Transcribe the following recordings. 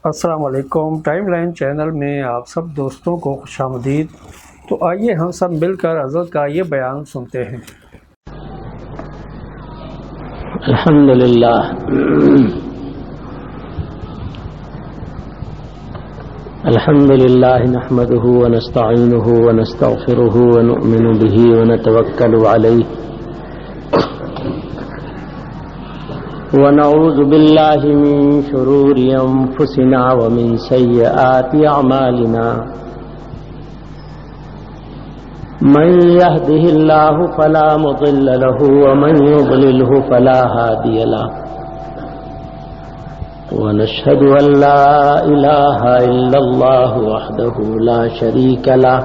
السلام علیکم، time line channel میں آپ سب دوستوں کو خوش آمدید۔ تو آئیے ہم سب مل کر حضرت کا یہ بیان سنتے ہیں۔ الحمدللہ نحمده ونستعینه ونستغفره ونؤمن به ونتوکل علیہ ونعوذ باللہ من شرور انفسنا ومن سیئات اعمالنا من يهده الله فلا مضل له ومن يضلله فلا هادي له ونشهد أن لا إله إلا الله وحده لا شريك له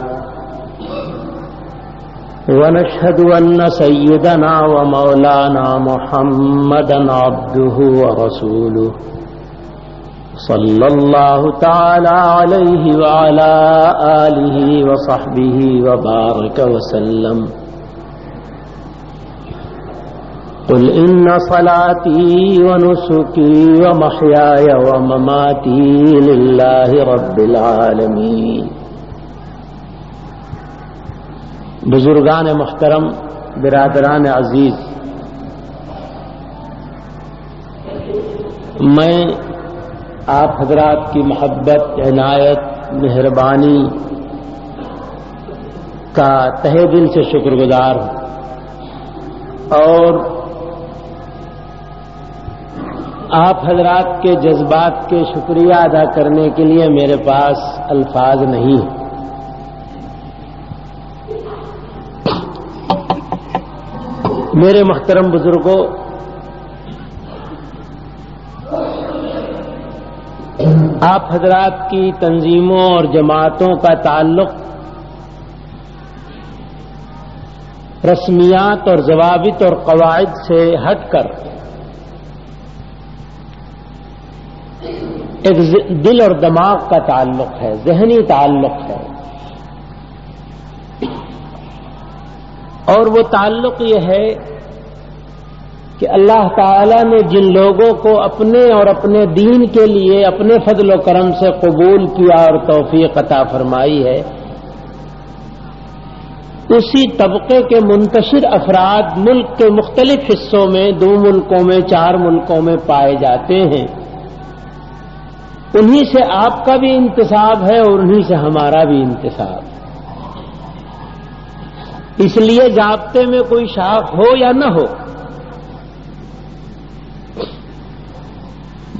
ونشهد أن سيدنا ومولانا محمدا عبده ورسوله صلى الله تعالى عليه وعلى آله وصحبه وبارك وسلم قل إن صلاتي ونسكي ومحياي ومماتي لله رب العالمين۔ بزرگان محترم، برادران عزیز، میں آپ حضرات کی محبت، عنایت، مہربانی کا تہہ دل سے شکر گزار ہوں، اور آپ حضرات کے جذبات کے شکریہ ادا کرنے کے لیے میرے پاس الفاظ نہیں ہیں۔ میرے محترم بزرگوں، آپ حضرات کی تنظیموں اور جماعتوں کا تعلق رسمیات اور ضوابط اور قواعد سے ہٹ کر ایک دل اور دماغ کا تعلق ہے، ذہنی تعلق ہے، اور وہ تعلق یہ ہے کہ اللہ تعالی نے جن لوگوں کو اپنے اور اپنے دین کے لیے اپنے فضل و کرم سے قبول کیا اور توفیق عطا فرمائی ہے، اسی طبقے کے منتشر افراد ملک کے مختلف حصوں میں، 2 ملکوں میں، 4 ملکوں میں پائے جاتے ہیں۔ انہی سے آپ کا بھی انتساب ہے اور انہی سے ہمارا بھی انتساب ہے۔ اس لیے ضابطے میں کوئی شاخ ہو یا نہ ہو،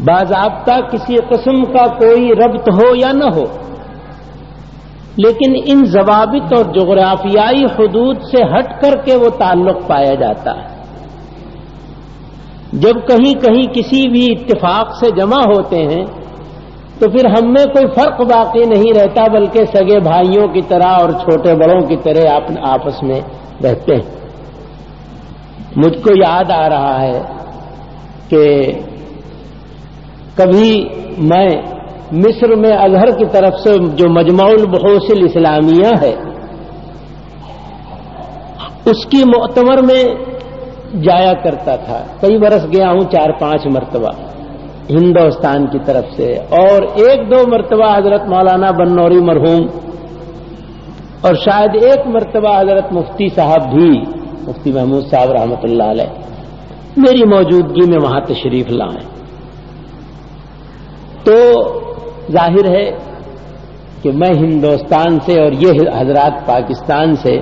باضابطہ کسی قسم کا کوئی ربط ہو یا نہ ہو، لیکن ان ضوابط اور جغرافیائی حدود سے ہٹ کر کے وہ تعلق پایا جاتا ہے۔ جب کہیں کہیں کسی بھی اتفاق سے جمع ہوتے ہیں تو پھر ہم میں کوئی فرق باقی نہیں رہتا، بلکہ سگے بھائیوں کی طرح اور چھوٹے بڑوں کی طرح آپس میں رہتے ہیں۔ مجھ کو یاد آ رہا ہے کہ کبھی میں مصر میں ازہر کی طرف سے جو مجمع البحوث الاسلامیہ ہے، اس کی مؤتمر میں جایا کرتا تھا۔ کئی برس گیا ہوں، 4-5 مرتبہ ہندوستان کی طرف سے، اور 1-2 مرتبہ حضرت مولانا بنوری مرحوم، اور شاید 1 مرتبہ حضرت مفتی صاحب بھی، مفتی محمود صاحب رحمۃ اللہ علیہ، میری موجودگی میں وہاں تشریف لائیں۔ تو ظاہر ہے کہ میں ہندوستان سے اور یہ حضرات پاکستان سے،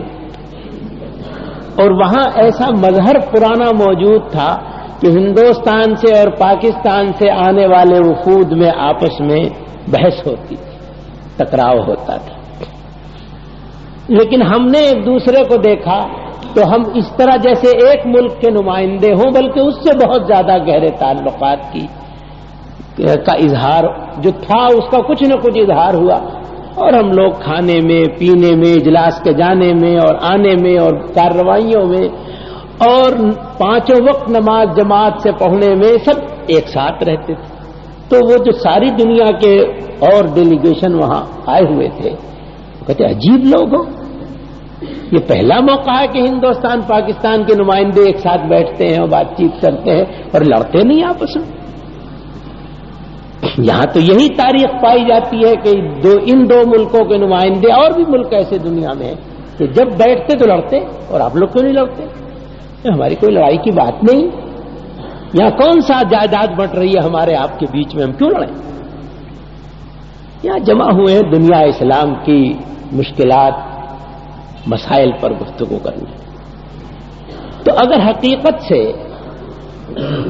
اور وہاں ایسا مظہر پرانا موجود تھا کہ ہندوستان سے اور پاکستان سے آنے والے وفود میں آپس میں بحث ہوتی تھی، ٹکراؤ ہوتا تھا۔ لیکن ہم نے ایک دوسرے کو دیکھا تو ہم اس طرح جیسے ایک ملک کے نمائندے ہوں، بلکہ اس سے بہت زیادہ گہرے تعلقات کا اظہار جو تھا، اس کا کچھ نہ کچھ اظہار ہوا، اور ہم لوگ کھانے میں، پینے میں، اجلاس کے جانے میں اور آنے میں اور کارروائیوں میں اور 5 وقت نماز جماعت سے پڑھنے میں سب ایک ساتھ رہتے تھے۔ تو وہ جو ساری دنیا کے اور ڈیلیگیشن وہاں آئے ہوئے تھے، وہ کہتے عجیب لوگ ہو، یہ پہلا موقع ہے کہ ہندوستان پاکستان کے نمائندے ایک ساتھ بیٹھتے ہیں اور بات چیت کرتے ہیں اور لڑتے نہیں آپس میں۔ یہاں تو یہی تاریخ پائی جاتی ہے کہ ان دو ملکوں کے نمائندے اور بھی ملک ایسے دنیا میں ہیں کہ جب بیٹھتے تو لڑتے، اور آپ لوگ کیوں نہیں لڑتے؟ ہماری کوئی لڑائی کی بات نہیں، یہاں کون سا جائیداد بٹ رہی ہے ہمارے آپ کے بیچ میں، ہم کیوں لڑیں؟ یہاں جمع ہوئے ہیں دنیا اسلام کی مشکلات مسائل پر گفتگو کرنے. تو اگر حقیقت سے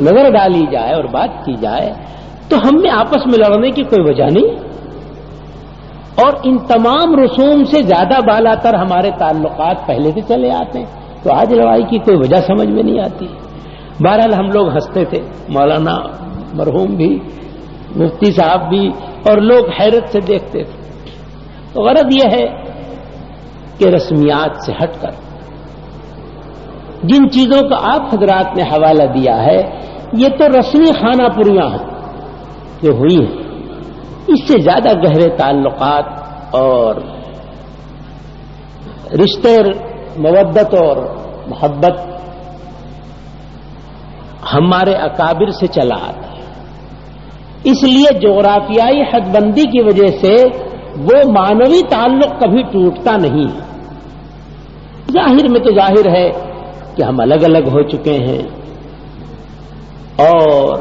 نظر ڈالی جائے اور بات کی جائے تو ہم میں آپس میں لڑنے کی کوئی وجہ نہیں، اور ان تمام رسوم سے زیادہ بالا تر ہمارے تعلقات پہلے سے چلے آتے ہیں، تو آج لڑائی کی کوئی وجہ سمجھ میں نہیں آتی. بہرحال ہم لوگ ہنستے تھے، مولانا مرحوم بھی، مفتی صاحب بھی، اور لوگ حیرت سے دیکھتے تھے. تو غرض یہ ہے کہ رسمیات سے ہٹ کر جن چیزوں کا آپ حضرات نے حوالہ دیا ہے یہ تو رسمی خانہ پریاں ہیں جو ہوئی ہیں، اس سے زیادہ گہرے تعلقات اور رشتے مودت اور محبت ہمارے اکابر سے چلا آتا ہے. اس لیے جغرافیائی حد بندی کی وجہ سے وہ معنوی تعلق کبھی ٹوٹتا نہیں ہے. ظاہر میں تو ظاہر ہے کہ ہم الگ الگ ہو چکے ہیں اور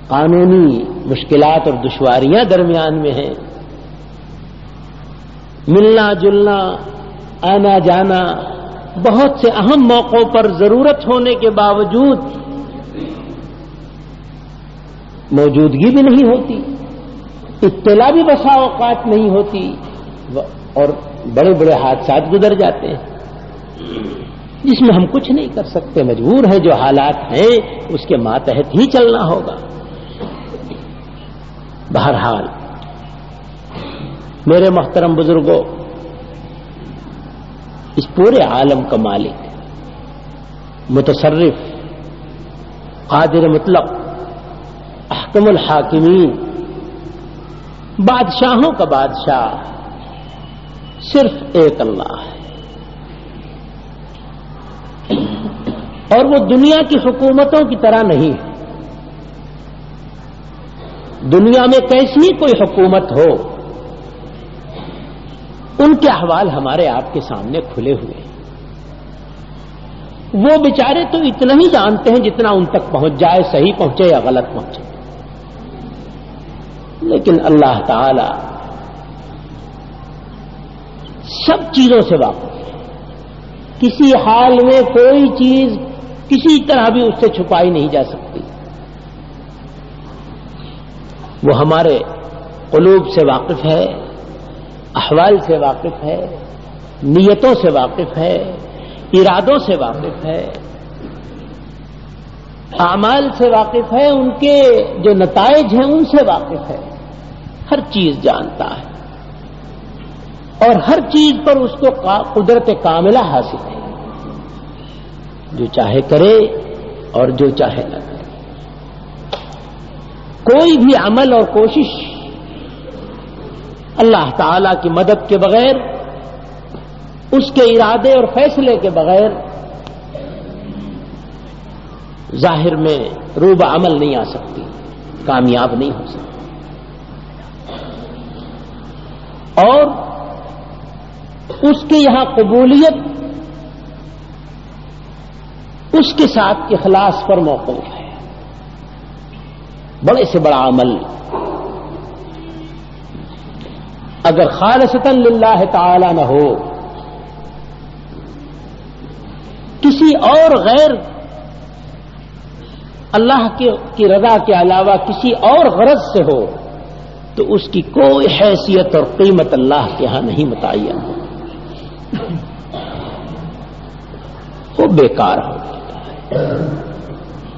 قانونی مشکلات اور دشواریاں درمیان میں ہیں، ملنا جلنا آنا جانا بہت سے اہم موقعوں پر ضرورت ہونے کے باوجود موجودگی بھی نہیں ہوتی، اطلاع بھی بسا اوقات نہیں ہوتی، اور بڑے بڑے حادثات گزر جاتے ہیں جس میں ہم کچھ نہیں کر سکتے، مجبور ہیں جو حالات ہیں اس کے ماتحت ہی چلنا ہوگا. بہرحال میرے محترم بزرگوں، اس پورے عالم کا مالک، متصرف، قادر مطلق، احکم الحاکمین، بادشاہوں کا بادشاہ صرف ایک اللہ ہے، اور وہ دنیا کی حکومتوں کی طرح نہیں ہے. دنیا میں کیسی ہی کوئی حکومت ہو، ان کے احوال ہمارے آپ کے سامنے کھلے ہوئے ہیں. وہ بیچارے تو اتنا ہی جانتے ہیں جتنا ان تک پہنچ جائے، صحیح پہنچے یا غلط پہنچے. لیکن اللہ تعالی سب چیزوں سے واقف ہے، کسی حال میں کوئی چیز کسی طرح بھی اس سے چھپائی نہیں جا سکتی. وہ ہمارے قلوب سے واقف ہے، احوال سے واقف ہے، نیتوں سے واقف ہے، ارادوں سے واقف ہے، اعمال سے واقف ہے، ان کے جو نتائج ہیں ان سے واقف ہے. ہر چیز جانتا ہے اور ہر چیز پر اس کو قدرت کاملہ حاصل ہے، جو چاہے کرے اور جو چاہے نہ کرے. کوئی بھی عمل اور کوشش اللہ تعالی کی مدد کے بغیر، اس کے ارادے اور فیصلے کے بغیر ظاہر میں روب عمل نہیں آ سکتی، کامیاب نہیں ہو سکتی. اور اس کے یہاں قبولیت اس کے ساتھ اخلاص پر موقوف ہے. بڑے سے بڑا عمل اگر خالصتاً للہ تعالی نہ ہو، کسی اور غیر اللہ کی رضا کے علاوہ کسی اور غرض سے ہو، تو اس کی کوئی حیثیت اور قیمت اللہ کے ہاں نہیں متعین ہو، وہ بیکار ہو جاتا ہے.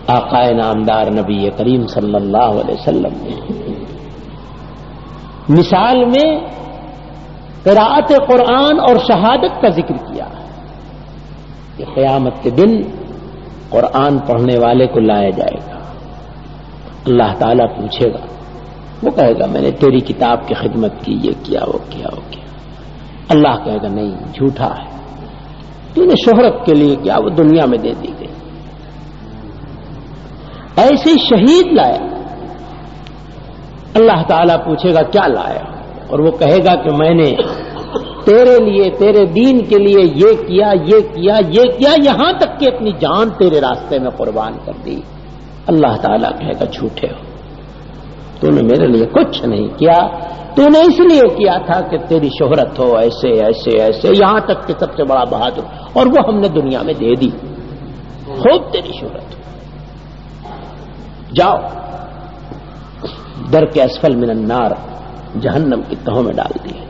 آقا نامدار نبی کریم صلی اللہ علیہ وسلم نے مثال میں قراءت قرآن اور شہادت کا ذکر کیا کہ قیامت کے دن قرآن پڑھنے والے کو لایا جائے گا، اللہ تعالیٰ پوچھے گا، وہ کہے گا میں نے تیری کتاب کی خدمت کی، یہ کیا وہ کیا وہ کیا. اللہ کہے گا نہیں، جھوٹا ہے، تو نے شہرت کے لیے کیا، وہ دنیا میں دے دی گئی. ایسے شہید لایا اللہ تعالیٰ پوچھے گا کیا لایا، اور وہ کہے گا کہ میں نے تیرے لیے، تیرے دین کے لیے یہ کیا، یہ کیا، یہ کیا، یہاں تک کہ اپنی جان تیرے راستے میں قربان کر دی۔ اللہ تعالیٰ کہے گا جھوٹے ہو، تو نے میرے لیے کچھ نہیں کیا، تو نے اس لیے کیا تھا کہ تیری شہرت ہو، ایسے ایسے ایسے، یہاں تک کہ سب سے بڑا بہادر، اور وہ ہم نے دنیا میں دے دی، خوب تیری شہرت ہو، جاؤ در کے اسفل من النار، جہنم کی تہوں میں ڈال دیا جائے۔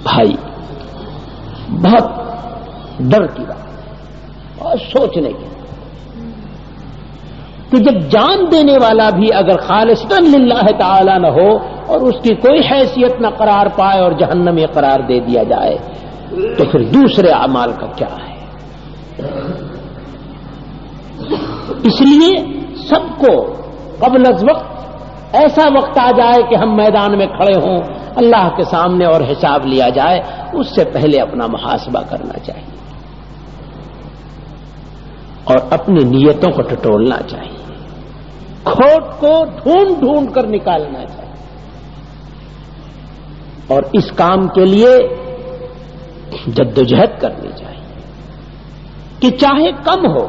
بھائی بہت ڈر کی بات اور سوچنے کی کہ جب جان دینے والا بھی اگر خالصتاً للہ تعالی نہ ہو اور اس کی کوئی حیثیت نہ قرار پائے اور جہنم میں قرار دے دیا جائے، تو پھر دوسرے اعمال کا کیا ہے؟ اس لیے سب کو قبل از وقت ایسا وقت آ جائے کہ ہم میدان میں کھڑے ہوں اللہ کے سامنے اور حساب لیا جائے، اس سے پہلے اپنا محاسبہ کرنا چاہیے اور اپنی نیتوں کو ٹٹولنا چاہیے، کھوٹ کو ڈھونڈ ڈھونڈ کر نکالنا چاہیے، اور اس کام کے لیے جدوجہد کرنی چاہیے کہ چاہے کم ہو،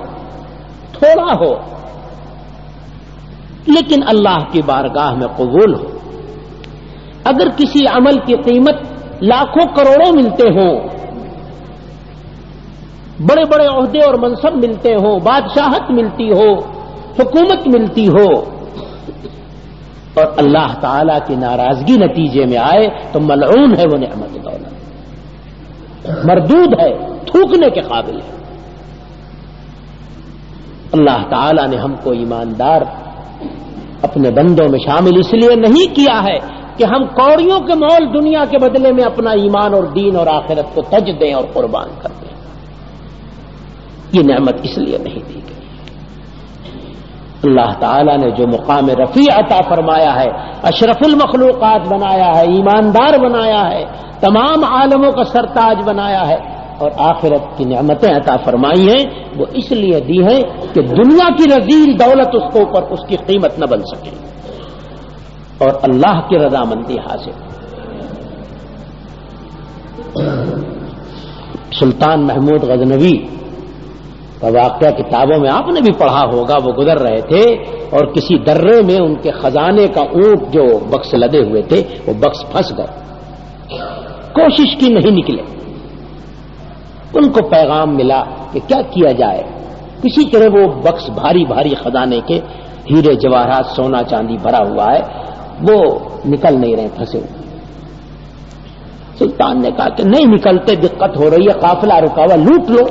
تھوڑا ہو، لیکن اللہ کی بارگاہ میں قبول ہو۔ اگر کسی عمل کی قیمت لاکھوں کروڑوں ملتے ہوں، بڑے بڑے عہدے اور منصب ملتے ہوں، بادشاہت ملتی ہو، حکومت ملتی ہو، اور اللہ تعالی کی ناراضگی نتیجے میں آئے تو ملعون ہے وہ نعمت دولت، مردود ہے، تھوکنے کے قابل ہے۔ اللہ تعالی نے ہم کو ایماندار اپنے بندوں میں شامل اس لیے نہیں کیا ہے کہ ہم کوڑیوں کے مول دنیا کے بدلے میں اپنا ایمان اور دین اور آخرت کو تج دیں اور قربان کر دیں، یہ نعمت اس لیے نہیں دی گئی۔ اللہ تعالیٰ نے جو مقام رفیع عطا فرمایا ہے، اشرف المخلوقات بنایا ہے، ایماندار بنایا ہے، تمام عالموں کا سرتاج بنایا ہے، اور آخرت کی نعمتیں عطا فرمائی ہیں، وہ اس لیے دی ہیں کہ دنیا کی رذیل دولت اس کو اوپر اس کی قیمت نہ بن سکے اور اللہ کی رضامندی حاصل۔ سلطان محمود غزنوی کا واقعہ کتابوں میں آپ نے بھی پڑھا ہوگا، وہ گزر رہے تھے اور کسی درے میں ان کے خزانے کا اونٹ جو بکس لدے ہوئے تھے وہ بکس پھنس گئے، کوشش کی نہیں نکلے، ان کو پیغام ملا کہ کیا کیا جائے، کسی طرح وہ بکس بھاری بھاری خزانے کے ہیرے جواہرات سونا چاندی بھرا ہوا ہے، وہ نکل نہیں رہے، پھنسے ہوئے۔ سلطان نے کہا کہ نہیں نکلتے، دقت ہو رہی ہے، قافلہ رکا ہوا، لوٹ لو،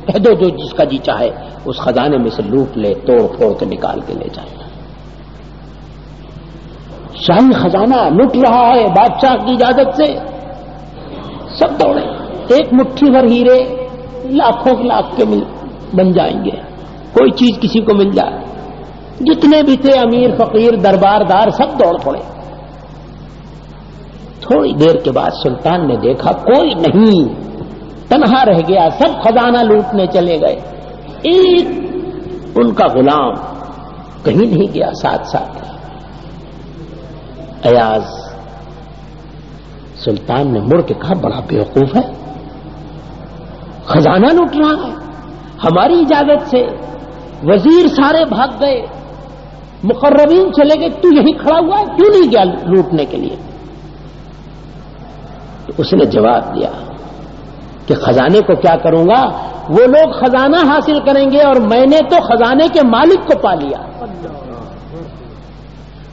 کہہ دو جو جس کا جی چاہے اس خزانے میں سے لوٹ لے، توڑ پھوڑ کے نکال کے لے جائے۔ شاہی خزانہ لوٹ رہا ہے بادشاہ کی اجازت سے، سب دوڑے، ایک مٹھی بھر ہیرے لاکھوں لاکھ کے بن جائیں گے، کوئی چیز کسی کو مل جائے، جتنے بھی تھے امیر فقیر درباردار سب دوڑ پڑے۔ تھوڑی دیر کے بعد سلطان نے دیکھا کوئی نہیں، تنہا رہ گیا، سب خزانہ لوٹنے چلے گئے، ایک ان کا غلام کہیں نہیں گیا، ساتھ ساتھ ایاز۔ سلطان نے مڑ کے کہا بڑا بیوقوف ہے، خزانہ لوٹ رہا ہے ہماری اجازت سے، وزیر سارے بھاگ گئے، مقربین چلے گئے، تو یہیں کھڑا ہوا ہے، کیوں نہیں گیا لوٹنے کے لیے؟ تو اس نے جواب دیا کہ خزانے کو کیا کروں گا، وہ لوگ خزانہ حاصل کریں گے اور میں نے تو خزانے کے مالک کو پا لیا،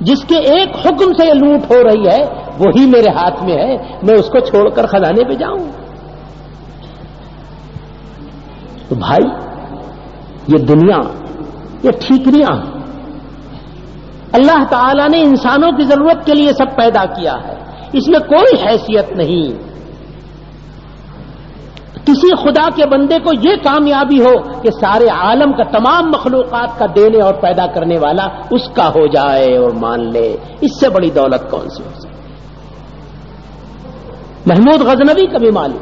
جس کے ایک حکم سے یہ لوٹ ہو رہی ہے وہی میرے ہاتھ میں ہے، میں اس کو چھوڑ کر خزانے پہ جاؤں؟ تو بھائی یہ دنیا یہ ٹھیکریاں ہیں، اللہ تعالیٰ نے انسانوں کی ضرورت کے لیے سب پیدا کیا ہے، اس میں کوئی حیثیت نہیں۔ کسی خدا کے بندے کو یہ کامیابی ہو کہ سارے عالم کا تمام مخلوقات کا دینے اور پیدا کرنے والا اس کا ہو جائے اور مان لے، اس سے بڑی دولت کون سی ہو سکتی؟ محمود غزنوی کا بھی مالک،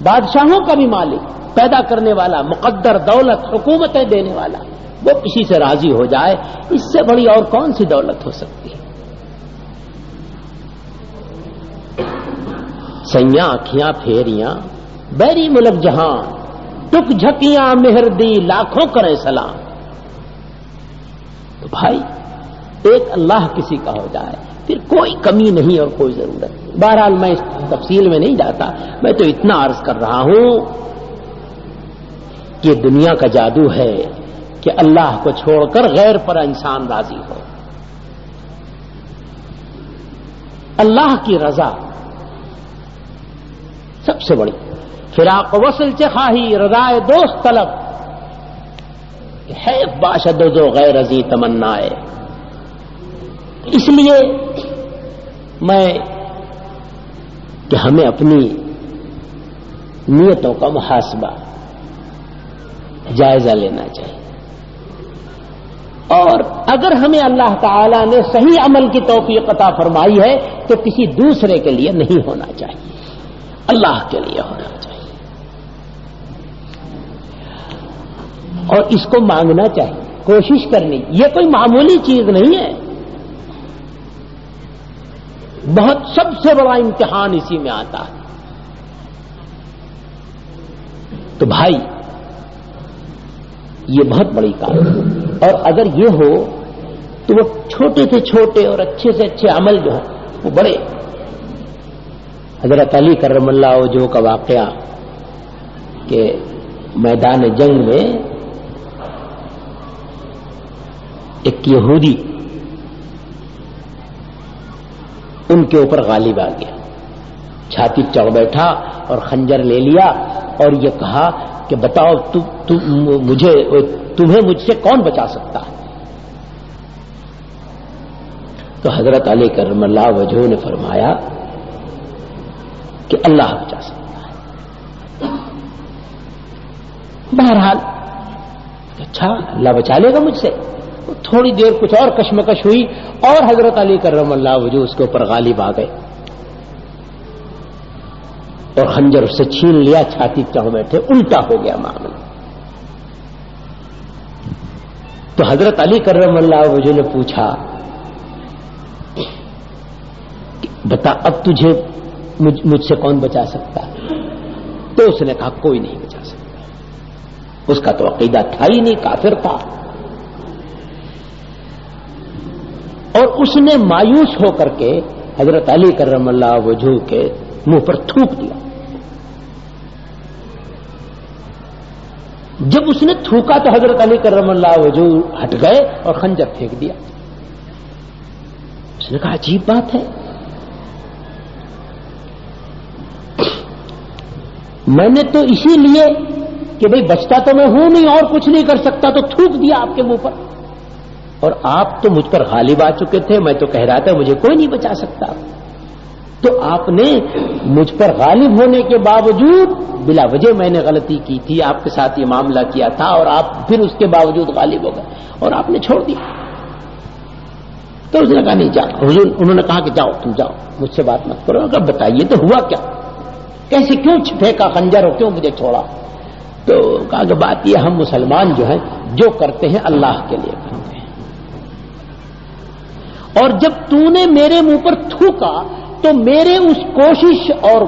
بادشاہوں کا بھی مالک، پیدا کرنے والا، مقدر دولت حکومتیں دینے والا، وہ کسی سے راضی ہو جائے، اس سے بڑی اور کون سی دولت ہو سکتی ہے؟ سیاں آنکھیاں پھیریاں بیری ملک جہاں، ٹک جھکیاں مہر دی لاکھوں کرے سلام۔ تو بھائی ایک اللہ کسی کا ہو جائے پھر کوئی کمی نہیں اور کوئی ضرورت نہیں۔ بہرحال میں اس تفصیل میں نہیں جاتا، میں تو اتنا عرض کر رہا ہوں کہ دنیا کا جادو ہے کہ اللہ کو چھوڑ کر غیر پر انسان راضی ہو۔ اللہ کی رضا سب سے بڑی، فراق وصل سے خواہی رضائے دوست طلب، ہے باشد و غیر رضی تمنا ہے۔ اس لیے میں کہ ہمیں اپنی نیتوں کا محاسبہ جائزہ لینا چاہیے، اور اگر ہمیں اللہ تعالی نے صحیح عمل کی توفیق عطا فرمائی ہے تو کسی دوسرے کے لیے نہیں ہونا چاہیے، اللہ کے لیے ہونا چاہیے، اور اس کو مانگنا چاہیے، کوشش کرنی۔ یہ کوئی معمولی چیز نہیں ہے، بہت سب سے بڑا امتحان اسی میں آتا ہے۔ تو بھائی یہ بہت بڑی کام ہے، اور اگر یہ ہو تو وہ چھوٹے سے چھوٹے اور اچھے سے اچھے عمل جو ہیں وہ بڑے۔ حضرت علی کرم اللہ وجہہ کا واقعہ کہ میدان جنگ میں ایک یہودی ان کے اوپر غالب آ گیا، چھاتی چڑھ بیٹھا اور خنجر لے لیا اور یہ کہا کہ بتاؤ تمہیں مجھ سے کون بچا سکتا ہے؟ تو حضرت علی کرم اللہ وجہہ نے فرمایا کہ اللہ بچا سکتا ہے۔ بہرحال اچھا اللہ بچا لے گا مجھ سے؟ تھوڑی دیر کچھ اور کشمکش ہوئی اور حضرت علی کرم اللہ وجہہ اس کے اوپر غالب آ گئے اور خنجر اس سے چھین لیا، چھاتی چڑھ بیٹھے، الٹا ہو گیا معاملہ۔ تو حضرت علی کرم اللہ وجہہ نے پوچھا بتا اب تجھے مجھ سے کون بچا سکتا ہے؟ تو اس نے کہا کوئی نہیں بچا سکتا۔ اس کا تو عقیدہ تھا ہی نہیں، کافر تھا، اور اس نے مایوس ہو کر کے حضرت علی کرم اللہ وجہہ کے منہ پر تھوک دیا۔ جب اس نے تھوکا تو حضرت علی کرم اللہ وجہہ ہٹ گئے اور خنجر پھینک دیا۔ اس نے کہا عجیب بات ہے، میں نے تو اسی لیے کہ بھئی بچتا تو میں ہوں نہیں اور کچھ نہیں کر سکتا تو تھوک دیا آپ کے منہ پر، اور آپ تو مجھ پر غالب آ چکے تھے، میں تو کہہ رہا تھا مجھے کوئی نہیں بچا سکتا، تو آپ نے مجھ پر غالب ہونے کے باوجود بلا وجہ میں نے غلطی کی تھی، آپ کے ساتھ یہ معاملہ کیا تھا اور آپ پھر اس کے باوجود غالب ہو گئے اور آپ نے چھوڑ دیا۔ تو اس نے کہا نہیں جاؤ، حضور انہوں نے کہا کہ جاؤ تم جاؤ، مجھ سے بات مت کرو۔ اگر بتائیے تو ہوا کیا، کیسے کیوں پھینکا خنجر اور کیوں مجھے چھوڑا؟ تو کہا کہ بات یہ ہم مسلمان جو ہیں جو کرتے ہیں اللہ کے لیے کرتے ہیں، اور جب تو نے میرے منہ پر تھوکا تو میرے اس کوشش اور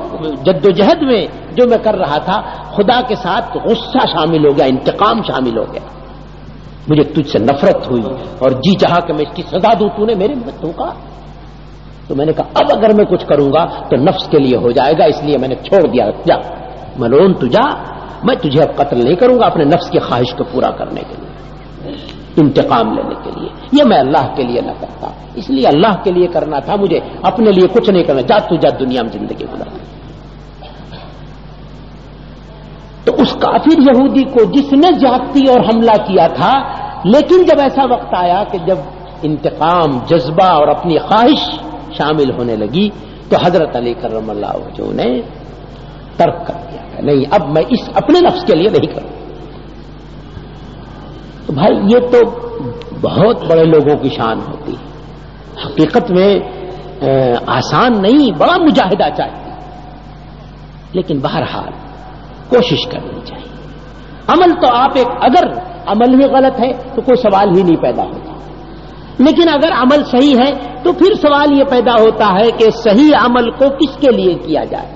جدوجہد میں جو میں کر رہا تھا خدا کے ساتھ غصہ شامل ہو گیا، انتقام شامل ہو گیا، مجھے تجھ سے نفرت ہوئی اور جی چاہا کہ میں اس کی سزا دوں، تو نے میرے منہ پر تھوکا۔ تو میں نے کہا اب اگر میں کچھ کروں گا تو نفس کے لیے ہو جائے گا، اس لیے میں نے چھوڑ دیا، جا ملعون تو جا، میں تجھے اب قتل نہیں کروں گا، اپنے نفس کی خواہش کو پورا کرنے کے لیے، انتقام لینے کے لیے، یہ میں اللہ کے لیے نہ کرتا، اس لیے اللہ کے لیے کرنا تھا، مجھے اپنے لیے کچھ نہیں کرنا، جا تو جا دنیا میں زندگی گزار۔ تو اس کافر یہودی کو جس نے زیادتی اور حملہ کیا تھا، لیکن جب ایسا وقت آیا کہ جب انتقام جذبہ اور اپنی خواہش شامل ہونے لگی تو حضرت علی کرم اللہ وجہہ نے ترک کر دیا کہ نہیں اب میں اس اپنے نفس کے لیے نہیں کروں۔ تو بھائی یہ تو بہت بڑے لوگوں کی شان ہوتی ہے، حقیقت میں آسان نہیں، بڑا مجاہدہ چاہیے، لیکن بہرحال کوشش کرنی چاہیے۔ عمل تو آپ اگر عمل ہی غلط ہے تو کوئی سوال ہی نہیں پیدا ہوتا. لیکن اگر عمل صحیح ہے تو پھر سوال یہ پیدا ہوتا ہے کہ صحیح عمل کو کس کے لیے کیا جائے؟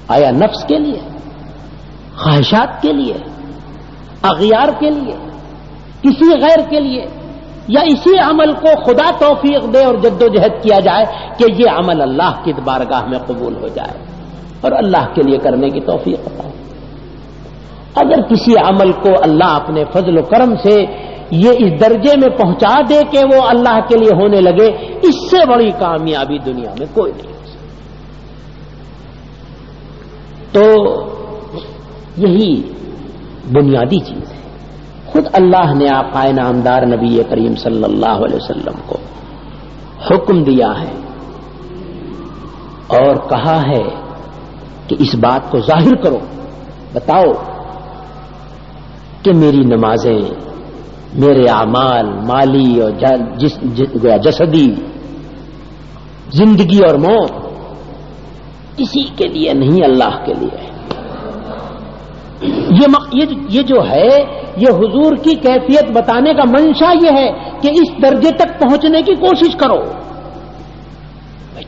آیا نفس کے لیے، خواہشات کے لیے، اغیار کے لیے، کسی غیر کے لیے، یا اسی عمل کو خدا توفیق دے اور جدوجہد کیا جائے کہ یہ عمل اللہ کی بارگاہ میں قبول ہو جائے اور اللہ کے لیے کرنے کی توفیق عطا ہو. اگر کسی عمل کو اللہ اپنے فضل و کرم سے یہ اس درجے میں پہنچا دے کہ وہ اللہ کے لیے ہونے لگے، اس سے بڑی کامیابی دنیا میں کوئی نہیں ہو سکتی. تو یہی بنیادی چیز ہے. خود اللہ نے آقا نامدار نبی کریم صلی اللہ علیہ وسلم کو حکم دیا ہے اور کہا ہے کہ اس بات کو ظاہر کرو، بتاؤ کہ میری نمازیں، میرے اعمال، مالی اور جسدی زندگی اور موت کسی کے لیے نہیں، اللہ کے لیے ہے. یہ جو ہے یہ حضور کی کیفیت بتانے کا منشا یہ ہے کہ اس درجے تک پہنچنے کی کوشش کرو.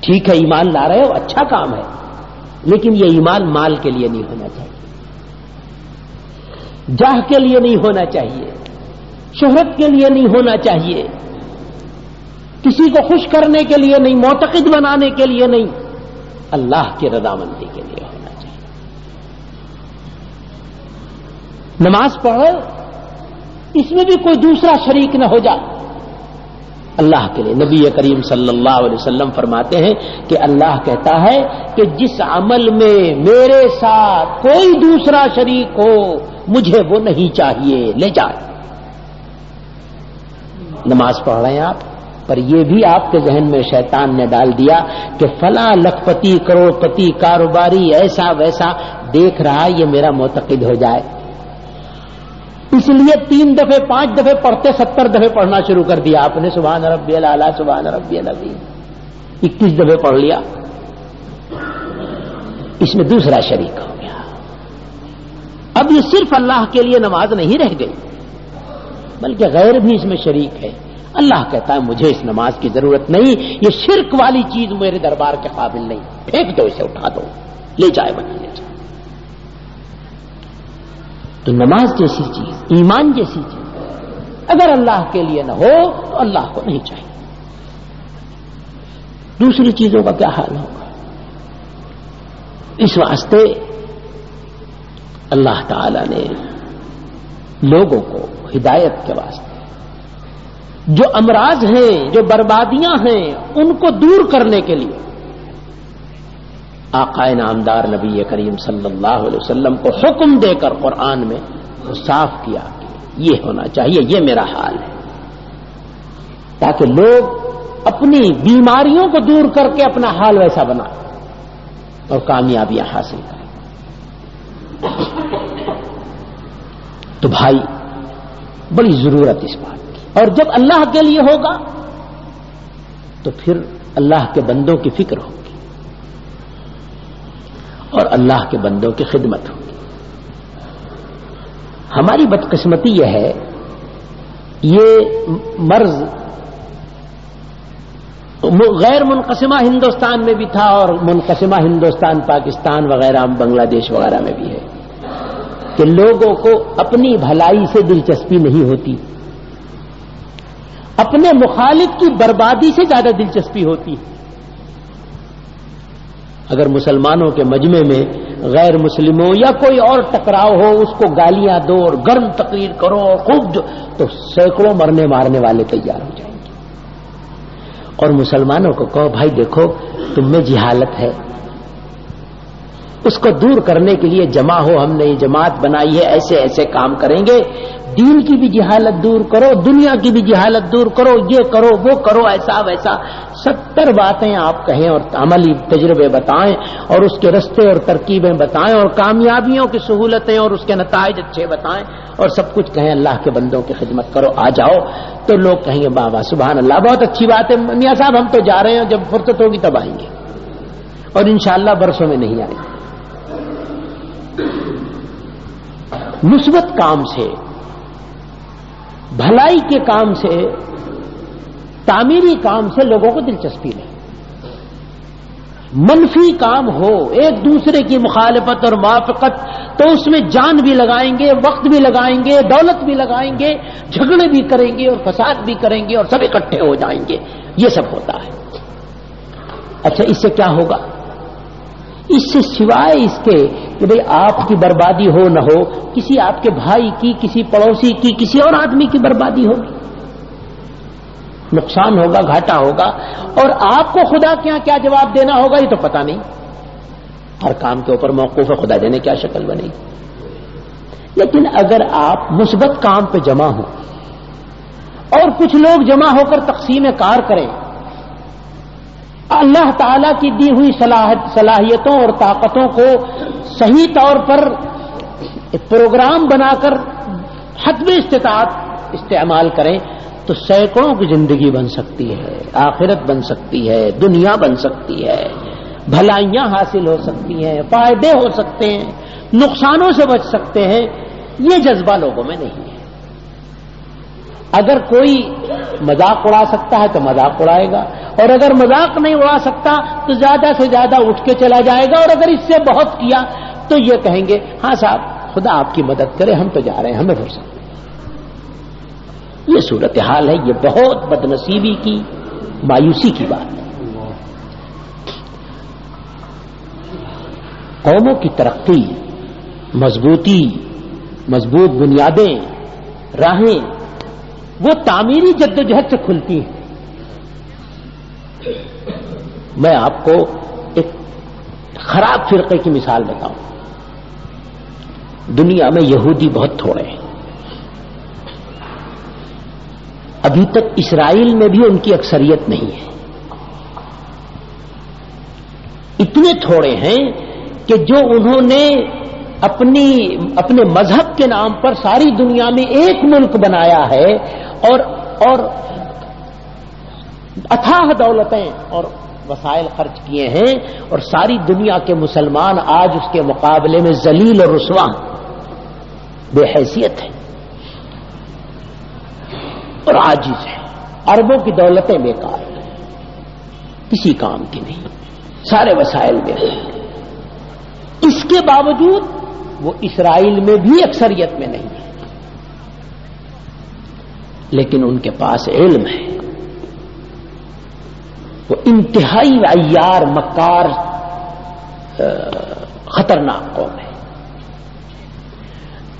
ٹھیک ہے ایمان لا رہے ہو، اچھا کام ہے، لیکن یہ ایمان مال کے لیے نہیں ہونا چاہیے، جاہ کے لیے نہیں ہونا چاہیے، شہرت کے لیے نہیں ہونا چاہیے، کسی کو خوش کرنے کے لیے نہیں، معتقد بنانے کے لیے نہیں، اللہ کی رضامندی کے لیے ہونا چاہیے. نماز پڑھو، اس میں بھی کوئی دوسرا شریک نہ ہو جائے، اللہ کے لیے. نبی کریم صلی اللہ علیہ وسلم فرماتے ہیں کہ اللہ کہتا ہے کہ جس عمل میں میرے ساتھ کوئی دوسرا شریک ہو مجھے وہ نہیں چاہیے، لے جائے. نماز پڑھ رہے ہیں آپ، پر یہ بھی آپ کے ذہن میں شیطان نے ڈال دیا کہ فلاں لکھپتی کروڑپتی کاروباری ایسا ویسا دیکھ رہا ہے، یہ میرا معتقد ہو جائے، اس لیے 3 دفعے 5 دفعے پڑھتے 70 دفعے پڑھنا شروع کر دیا آپ نے. سبحان ربی الاعلی، سبحان ربی العظیم 21 دفعے پڑھ لیا، اس میں دوسرا شریک ہو گیا. اب یہ صرف اللہ کے لیے نماز نہیں رہ گئی بلکہ غیر بھی اس میں شریک ہے. اللہ کہتا ہے مجھے اس نماز کی ضرورت نہیں، یہ شرک والی چیز میرے دربار کے قابل نہیں، پھینک دو اسے، اٹھا دو، لے جائے بنا لے جائے. تو نماز جیسی چیز، ایمان جیسی چیز اگر اللہ کے لیے نہ ہو تو اللہ کو نہیں چاہیے. دوسری چیزوں کا کیا حال ہوگا؟ اس واسطے اللہ تعالی نے لوگوں کو ہدایت کے واسطے جو امراض ہیں، جو بربادیاں ہیں، ان کو دور کرنے کے لیے آقا نامدار نبی کریم صلی اللہ علیہ وسلم کو حکم دے کر قرآن میں وہ صاف کیا کہ یہ ہونا چاہیے، یہ میرا حال ہے، تاکہ لوگ اپنی بیماریوں کو دور کر کے اپنا حال ویسا بنائیں اور کامیابیاں حاصل کریں. تو بھائی بڑی ضرورت اس بات کی. اور جب اللہ کے لیے ہوگا تو پھر اللہ کے بندوں کی فکر ہوگی اور اللہ کے بندوں کی خدمت ہوگی. ہماری بدقسمتی یہ ہے، یہ مرض غیر منقسمہ ہندوستان میں بھی تھا اور منقسمہ ہندوستان پاکستان وغیرہ بنگلہ دیش وغیرہ میں بھی ہے کہ لوگوں کو اپنی بھلائی سے دلچسپی نہیں ہوتی، اپنے مخالف کی بربادی سے زیادہ دلچسپی ہوتی ہے. اگر مسلمانوں کے مجمع میں غیر مسلموں یا کوئی اور ٹکراؤ ہو، اس کو گالیاں دو اور گرم تقریر کرو اور خوب تو سینکڑوں مرنے مارنے والے تیار ہو جائیں گے. اور مسلمانوں کو کہو بھائی دیکھو تم میں جہالت ہے، اس کو دور کرنے کے لیے جمع ہو، ہم نے یہ جماعت بنائی ہے، ایسے ایسے کام کریں گے، دین کی بھی جہالت دور کرو، دنیا کی بھی جہالت دور کرو، یہ کرو وہ کرو، ایسا ویسا 70 باتیں آپ کہیں اور عملی تجربے بتائیں اور اس کے رستے اور ترکیبیں بتائیں اور کامیابیوں کی سہولتیں اور اس کے نتائج اچھے بتائیں اور سب کچھ کہیں اللہ کے بندوں کی خدمت کرو، آ جاؤ، تو لوگ کہیں گے بابا سبحان اللہ بہت اچھی بات ہے میاں صاحب، ہم تو جا رہے ہیں، جب فرصت ہوگی تب آئیں گے، اور انشاءاللہ برسوں میں نہیں آئیں گے. مثبت کام سے بھلائی کے کام سے، تعمیری کام سے لوگوں کو دلچسپی نہیں. منفی کام ہو، ایک دوسرے کی مخالفت اور موافقت، تو اس میں جان بھی لگائیں گے، وقت بھی لگائیں گے، دولت بھی لگائیں گے، جھگڑے بھی کریں گے اور فساد بھی کریں گے اور سب اکٹھے ہو جائیں گے. یہ سب ہوتا ہے. اچھا، اس سے کیا ہوگا؟ اس سے سوائے اس کے کہ بھئی آپ کی بربادی ہو نہ ہو، کسی آپ کے بھائی کی، کسی پڑوسی کی، کسی اور آدمی کی بربادی ہوگی، نقصان ہوگا، گھاٹا ہوگا، اور آپ کو خدا کے یہاں کیا جواب دینا ہوگا یہ تو پتہ نہیں. ہر کام کے اوپر موقوف ہے، خدا جانے کیا شکل بنے گی. لیکن اگر آپ مثبت کام پہ جمع ہوں اور کچھ لوگ جمع ہو کر تقسیم کار کریں، اللہ تعالی کی دی ہوئی صلاحیتوں اور طاقتوں کو صحیح طور پر ایک پروگرام بنا کر حسب استطاعت استعمال کریں تو سینکڑوں کی زندگی بن سکتی ہے، آخرت بن سکتی ہے، دنیا بن سکتی ہے، بھلائیاں حاصل ہو سکتی ہیں، فائدے ہو سکتے ہیں، نقصانوں سے بچ سکتے ہیں. یہ جذبہ لوگوں میں نہیں ہے. اگر کوئی مذاق اڑا سکتا ہے تو مذاق اڑائے گا، اور اگر مذاق نہیں اڑا سکتا تو زیادہ سے زیادہ اٹھ کے چلا جائے گا، اور اگر اس سے بہت کیا تو یہ کہیں گے ہاں صاحب خدا آپ کی مدد کرے، ہم تو جا رہے ہیں، ہمیں فرصت. یہ صورتحال ہے. یہ بہت بدنصیبی کی، مایوسی کی بات ہے. قوموں کی ترقی، مضبوطی، مضبوط بنیادیں، راہیں وہ تعمیری جدوجہد سے کھلتی ہیں. میں آپ کو ایک خراب فرقے کی مثال بتاؤں. دنیا میں یہودی بہت تھوڑے ہیں. ابھی تک اسرائیل میں بھی ان کی اکثریت نہیں ہے. اتنے تھوڑے ہیں کہ جو انہوں نے اپنے مذہب کے نام پر ساری دنیا میں ایک ملک بنایا ہے اور اتھاہ دولتیں اور وسائل خرچ کیے ہیں، اور ساری دنیا کے مسلمان آج اس کے مقابلے میں ذلیل اور رسوا بے حیثیت ہیں اور عاجز ہیں. اربوں کی دولتیں بیکار ہیں، کسی کام کی نہیں، سارے وسائل بیکار. اس کے باوجود وہ اسرائیل میں بھی اکثریت میں نہیں ہے، لیکن ان کے پاس علم ہے. وہ انتہائی عیار، مکار، خطرناک قوم ہے.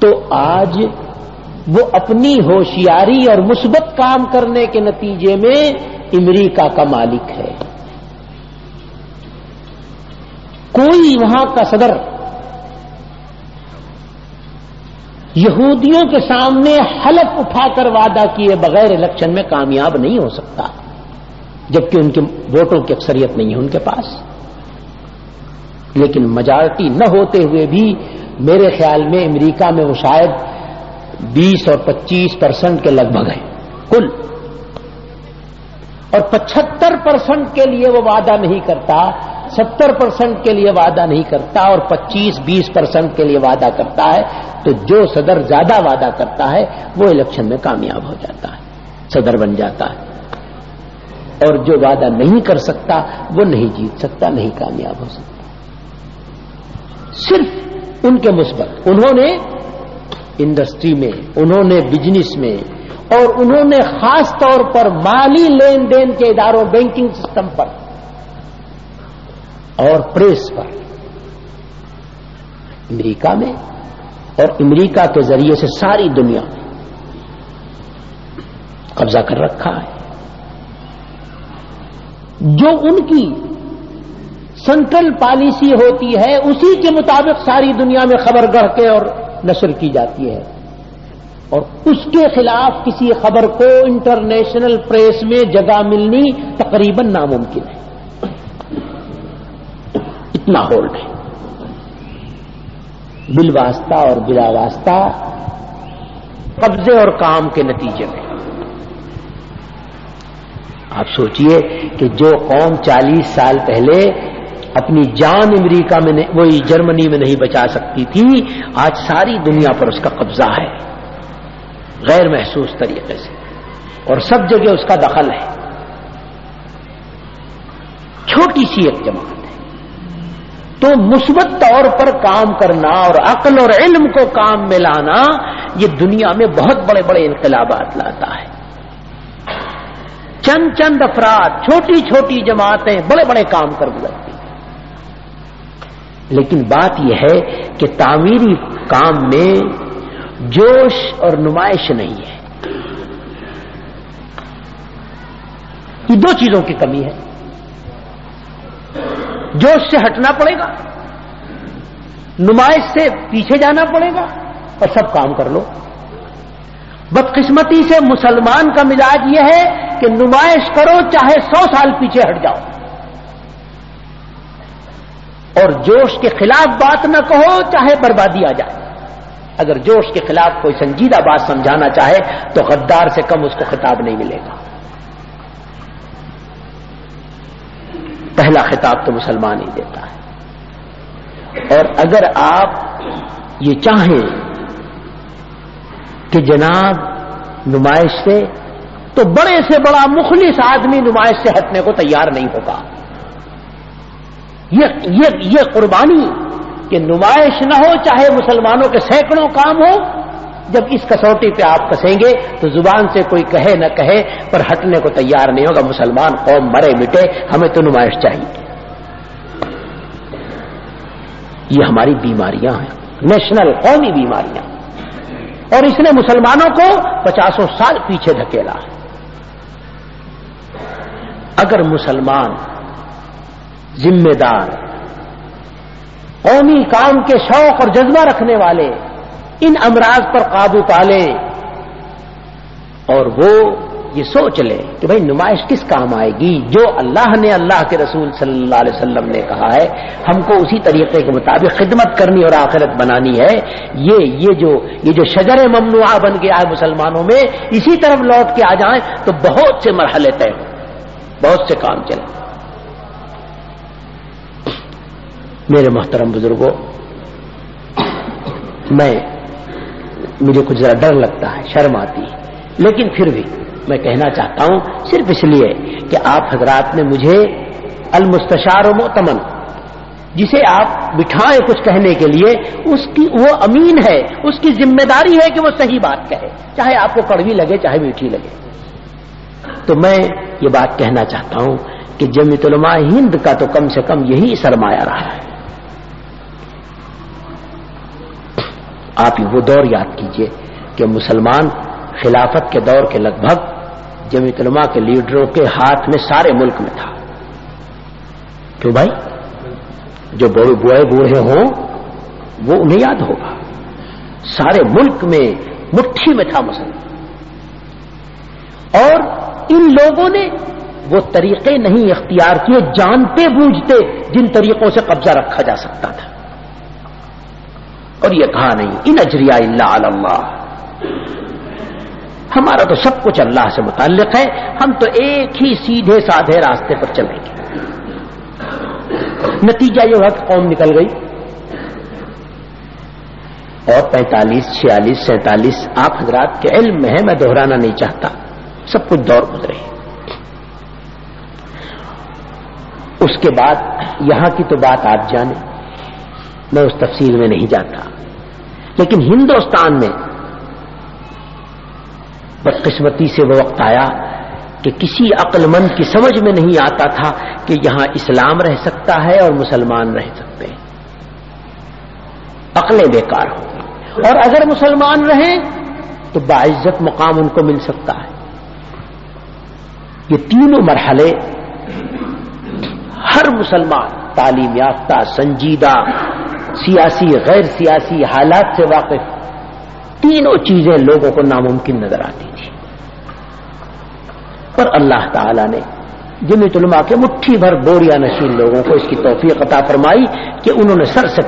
تو آج وہ اپنی ہوشیاری اور مثبت کام کرنے کے نتیجے میں امریکہ کا مالک ہے. کوئی وہاں کا صدر یہودیوں کے سامنے حلف اٹھا کر وعدہ کیے بغیر الیکشن میں کامیاب نہیں ہو سکتا، جبکہ ان کے ووٹوں کی اکثریت نہیں ہے ان کے پاس. لیکن میجارٹی نہ ہوتے ہوئے بھی میرے خیال میں امریکہ میں وہ شاید 20 اور 25% کے لگ بھگ ہیں کل، اور 75% کے لیے وہ وعدہ نہیں کرتا، 70% کے لیے وعدہ نہیں کرتا، اور 25-20% کے لیے وعدہ کرتا ہے. تو جو صدر زیادہ وعدہ کرتا ہے وہ الیکشن میں کامیاب ہو جاتا ہے، صدر بن جاتا ہے، اور جو وعدہ نہیں کر سکتا وہ نہیں جیت سکتا، نہیں کامیاب ہو سکتا. صرف ان کے مثبت، انہوں نے انڈسٹری میں، انہوں نے بزنس میں، اور انہوں نے خاص طور پر مالی لین دین کے اداروں، بینکنگ سسٹم پر اور پریس پر امریکہ میں اور امریکہ کے ذریعے سے ساری دنیا میں قبضہ کر رکھا ہے. جو ان کی سینٹرل پالیسی ہوتی ہے اسی کے مطابق ساری دنیا میں خبر گڑھ کے اور نشر کی جاتی ہے، اور اس کے خلاف کسی خبر کو انٹرنیشنل پریس میں جگہ ملنی تقریباً ناممکن ہے. اتنا ہولڈ ہے بالواسطہ اور بلا واسطہ قبضے اور کام کے نتیجے میں. آپ سوچئے کہ جو قوم 40 سال پہلے اپنی جان امریکہ میں وہی جرمنی میں نہیں بچا سکتی تھی، آج ساری دنیا پر اس کا قبضہ ہے. غیر محسوس طریقے سے، اور سب جگہ اس کا دخل ہے. چھوٹی سی ایک جماعت ہے، تو مثبت طور پر کام کرنا اور عقل اور علم کو کام میں لانا یہ دنیا میں بہت بڑے بڑے انقلابات لاتا ہے. چند افراد، چھوٹی چھوٹی جماعتیں بڑے بڑے کام کر گزرتی ہیں. لیکن بات یہ ہے کہ تعمیری کام میں جوش اور نمائش نہیں ہے. یہ دو چیزوں کی کمی ہے. جوش سے ہٹنا پڑے گا، نمائش سے پیچھے جانا پڑے گا، اور سب کام کر لو. بدقسمتی سے مسلمان کا مزاج یہ ہے کہ نمائش کرو چاہے 100 سال پیچھے ہٹ جاؤ، اور جوش کے خلاف بات نہ کہو چاہے بربادی آ جائے. اگر جوش کے خلاف کوئی سنجیدہ بات سمجھانا چاہے تو غدار سے کم اس کو خطاب نہیں ملے گا. پہلا خطاب تو مسلمان ہی دیتا ہے. اور اگر آپ یہ چاہیں کہ جناب نمائش سے، تو بڑے سے بڑا مخلص آدمی نمائش سے ہٹنے کو تیار نہیں ہوگا. یہ قربانی کہ نمائش نہ ہو چاہے مسلمانوں کے سینکڑوں کام ہو، جب اس کسوٹی پہ آپ کسیں گے تو زبان سے کوئی کہے نہ کہے پر ہٹنے کو تیار نہیں ہوگا. مسلمان قوم مرے مٹے، ہمیں تو نمائش چاہیے. یہ ہماری بیماریاں ہیں، نیشنل قومی بیماریاں، اور اس نے مسلمانوں کو 50 سال پیچھے دھکیلا. اگر مسلمان ذمہ دار، قومی کام کے شوق اور جذبہ رکھنے والے ان امراض پر قابو پا لیں اور وہ یہ سوچ لیں کہ بھائی نمائش کس کام آئے گی، جو اللہ نے، اللہ کے رسول صلی اللہ علیہ وسلم نے کہا ہے ہم کو اسی طریقے کے مطابق خدمت کرنی اور آخرت بنانی ہے. یہ جو شجر ممنوعہ بن گیا ہے مسلمانوں میں، اسی طرف لوٹ کے آ جائیں تو بہت سے مرحلے طے ہوں، بہت سے کام چلیں. میرے محترم بزرگوں، مجھے کچھ ذرا ڈر لگتا ہے، شرم آتی ہے، لیکن پھر بھی میں کہنا چاہتا ہوں صرف اس لیے کہ آپ حضرات نے مجھے المستشار و مؤتمن، جسے آپ بٹھائیں کچھ کہنے کے لیے، وہ امین ہے، اس کی ذمہ داری ہے کہ وہ صحیح بات کہے، چاہے آپ کو کڑوی لگے چاہے میٹھی لگے. تو میں یہ بات کہنا چاہتا ہوں کہ جمعیت علماء ہند کا تو کم سے کم یہی سرمایہ رہا ہے. آپ وہ دور یاد کیجئے کہ مسلمان خلافت کے دور کے لگ بھگ جمعیت علماء کے لیڈروں کے ہاتھ میں سارے ملک میں تھا. کیوں بھائی؟ جو بوڑھے ہوں وہ انہیں یاد ہوگا، سارے ملک میں مٹھی میں تھا مسلمان. اور ان لوگوں نے وہ طریقے نہیں اختیار کیے جانتے بوجھتے جن طریقوں سے قبضہ رکھا جا سکتا تھا، اور یہ کہا نہیں ان اجریہ الا علی اللہ، ہمارا تو سب کچھ اللہ سے متعلق ہے، ہم تو ایک ہی سیدھے سادھے راستے پر چلیں گے. نتیجہ یہ ہوا کہ قوم نکل گئی، اور 45 46 47 آپ حضرات کے علم میں ہے، میں دہرانا نہیں چاہتا، سب کچھ دور گزرے. اس کے بعد یہاں کی تو بات آپ جانیں، میں اس تفصیل میں نہیں جاتا، لیکن ہندوستان میں بدقسمتی سے وہ وقت آیا کہ کسی عقل مند کی سمجھ میں نہیں آتا تھا کہ یہاں اسلام رہ سکتا ہے اور مسلمان رہ سکتے ہیں. عقلیں بیکار ہوں گی، اور اگر مسلمان رہیں تو باعزت مقام ان کو مل سکتا ہے. یہ تینوں مرحلے ہر مسلمان تعلیم یافتہ، سنجیدہ، سیاسی غیر سیاسی حالات سے واقف، تینوں چیزیں لوگوں کو ناممکن نظر آتی تھی. پر اللہ تعالیٰ نے جمعیت علماء کے مٹھی بھر بوریا نشین لوگوں کو اس کی توفیق عطا فرمائی کہ انہوں نے سر سے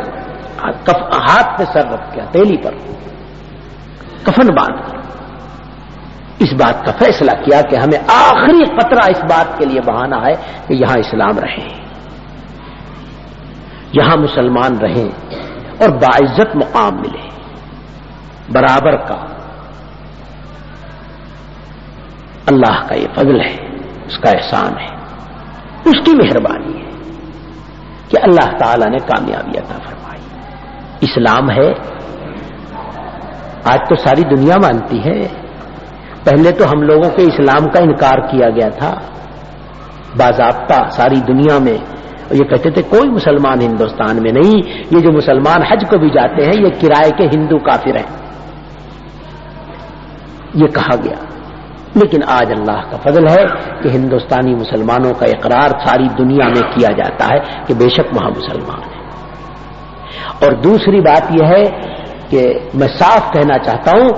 ہاتھ پہ سر رکھ کے ہتھیلی پر کفن باندھ کر اس بات کا فیصلہ کیا کہ ہمیں آخری قطرہ اس بات کے لیے بہانا ہے کہ یہاں اسلام رہے، یہاں مسلمان رہیں اور باعزت مقام ملے برابر کا. اللہ کا یہ فضل ہے، اس کا احسان ہے، اس کی مہربانی ہے کہ اللہ تعالی نے کامیابی عطا فرمائی۔ اسلام ہے، آج تو ساری دنیا مانتی ہے، پہلے تو ہم لوگوں کے اسلام کا انکار کیا گیا تھا باضابطہ ساری دنیا میں، اور یہ کہتے تھے کوئی مسلمان ہندوستان میں نہیں، یہ جو مسلمان حج کو بھی جاتے ہیں یہ کرائے کے ہندو کافر ہیں، یہ کہا گیا۔ لیکن آج اللہ کا فضل ہے کہ ہندوستانی مسلمانوں کا اقرار ساری دنیا میں کیا جاتا ہے کہ بے شک وہاں مسلمان ہیں۔ اور دوسری بات یہ ہے کہ میں صاف کہنا چاہتا ہوں،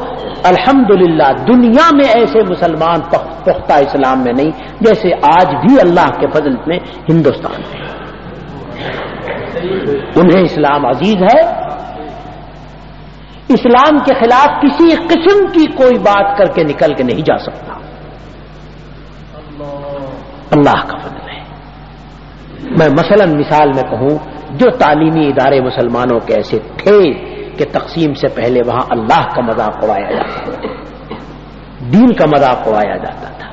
الحمدللہ دنیا میں ایسے مسلمان پختہ اسلام میں نہیں جیسے آج بھی اللہ کے فضل میں ہندوستان میں، انہیں اسلام عزیز ہے، اسلام کے خلاف کسی قسم کی کوئی بات کر کے نکل کے نہیں جا سکتا، اللہ کا فضل ہے۔ میں مثال میں کہوں، جو تعلیمی ادارے مسلمانوں کے ایسے تھے کہ تقسیم سے پہلے وہاں اللہ کا مذاق اڑایا جاتا تھا، دین کا مذاق اڑایا جاتا تھا،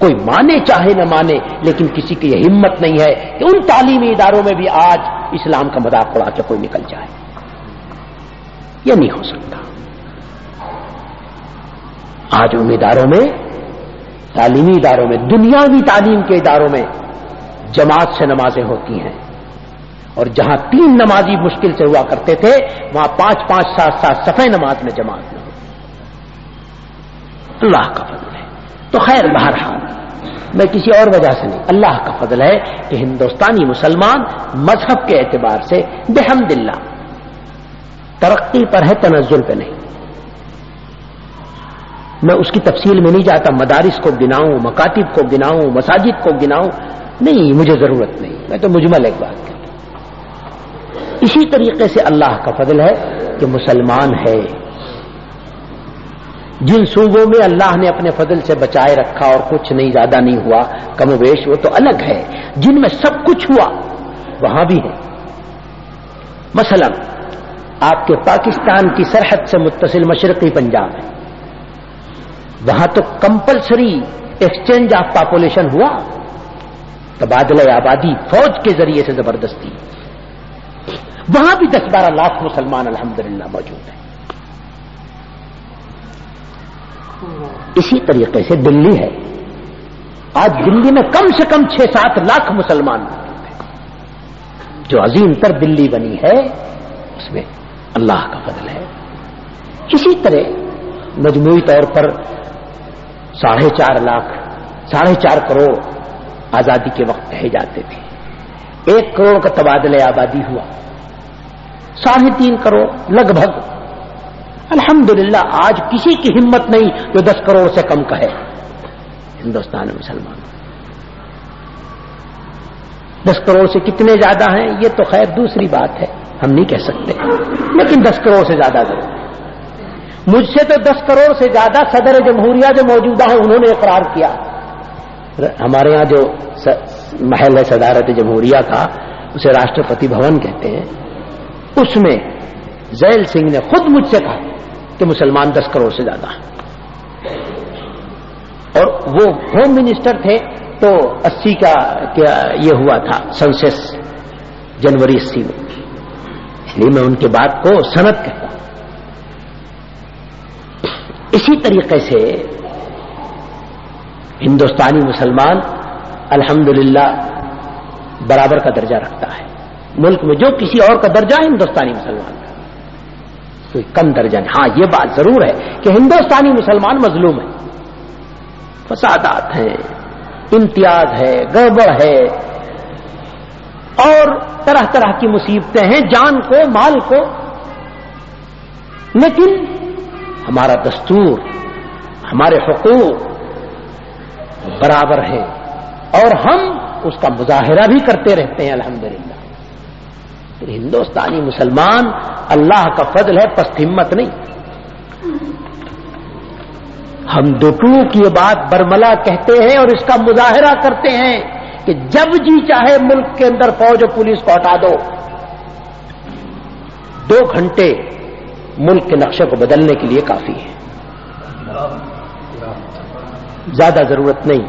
کوئی مانے چاہے نہ مانے، لیکن کسی کی یہ ہمت نہیں ہے کہ ان تعلیمی اداروں میں بھی آج اسلام کا مذاق اڑا کے کوئی نکل جائے، یہ نہیں ہو سکتا۔ آج ان اداروں میں، تعلیمی اداروں میں، دنیاوی تعلیم کے اداروں میں جماعت سے نمازیں ہوتی ہیں، اور جہاں 3 نمازی مشکل سے ہوا کرتے تھے وہاں 5-5 7-7 صفحے نماز میں جماعت نہ ہوتی، اللہ کا فضل ہے۔ تو خیر بہرحال میں کسی اور وجہ سے نہیں، اللہ کا فضل ہے کہ ہندوستانی مسلمان مذہب کے اعتبار سے بحمدللہ ترقی پر ہے، تنزل پہ نہیں۔ میں اس کی تفصیل میں نہیں جاتا، مدارس کو گناؤں، مکاتب کو گناؤں، مساجد کو گناؤں، نہیں، مجھے ضرورت نہیں، میں تو مجمل ایک بات کرتا ہوں۔ اسی طریقے سے اللہ کا فضل ہے کہ مسلمان ہے، جن صوبوں میں اللہ نے اپنے فضل سے بچائے رکھا اور کچھ نہیں، زیادہ نہیں ہوا، کم و بیش، وہ تو الگ ہے، جن میں سب کچھ ہوا وہاں بھی ہے۔ مثلا آپ کے پاکستان کی سرحد سے متصل مشرقی پنجاب ہے، وہاں تو کمپلسری ایکسچینج آف پاپولیشن ہوا، تبادلہ آبادی فوج کے ذریعے سے زبردستی، وہاں بھی 10-12 لاکھ مسلمان الحمدللہ موجود ہیں۔ اسی طریقے سے دلی ہے، آج دلی میں کم سے کم 6-7 لاکھ مسلمان موجود ہیں، جو عظیم تر دلی بنی ہے اس میں اللہ کا فضل ہے۔ اسی طرح مجموعی طور پر 4.5 کروڑ آزادی کے وقت کہے جاتے تھے، 1 کروڑ کا تبادلہ آبادی ہوا، 3.5 کروڑ لگ بھگ۔ الحمدللہ آج کسی کی ہمت نہیں جو 10 کروڑ سے کم کہے ہندوستان میں مسلمان۔ 10 کروڑ سے کتنے زیادہ ہیں یہ تو خیر دوسری بات ہے، ہم نہیں کہہ سکتے، لیکن 10 کروڑ سے زیادہ ضرور ہے۔ مجھ سے تو 10 کروڑ سے زیادہ صدر جمہوریہ جو موجودہ ہیں انہوں نے اقرار کیا۔ ہمارے ہاں جو محل ہے صدارت جمہوریہ کا، اسے راشٹرپتی بھون کہتے ہیں، اس میں ذیل سنگھ نے خود مجھ سے کہا کہ مسلمان 10 کروڑ سے زیادہ ہیں، اور وہ ہوم منسٹر تھے تو 80 کا کیا یہ ہوا تھا سنسس، جنوری 80 میں، اس لیے میں ان کے بات کو سند کہتا ہوں۔ اسی طریقے سے ہندوستانی مسلمان الحمدللہ برابر کا درجہ رکھتا ہے ملک میں، جو کسی اور کا درجہ ہے ہندوستانی مسلمان کا کوئی کم درجہ نہیں۔ ہاں یہ بات ضرور ہے کہ ہندوستانی مسلمان مظلوم ہے، فسادات ہیں، امتیاز ہے، گڑبڑ ہے، اور طرح طرح کی مصیبتیں ہیں، جان کو، مال کو، لیکن ہمارا دستور، ہمارے حقوق برابر ہے، اور ہم اس کا مظاہرہ بھی کرتے رہتے ہیں الحمدللہ۔ تو ہندوستانی مسلمان اللہ کا فضل ہے، پست ہمت نہیں۔ ہم دو ٹوک یہ بات برملا کہتے ہیں اور اس کا مظاہرہ کرتے ہیں کہ جب جی چاہے ملک کے اندر فوج و پولیس کو ہٹا دو، 2 گھنٹے ملک کے نقشے کو بدلنے کے لیے کافی ہے۔ زیادہ ضرورت نہیں.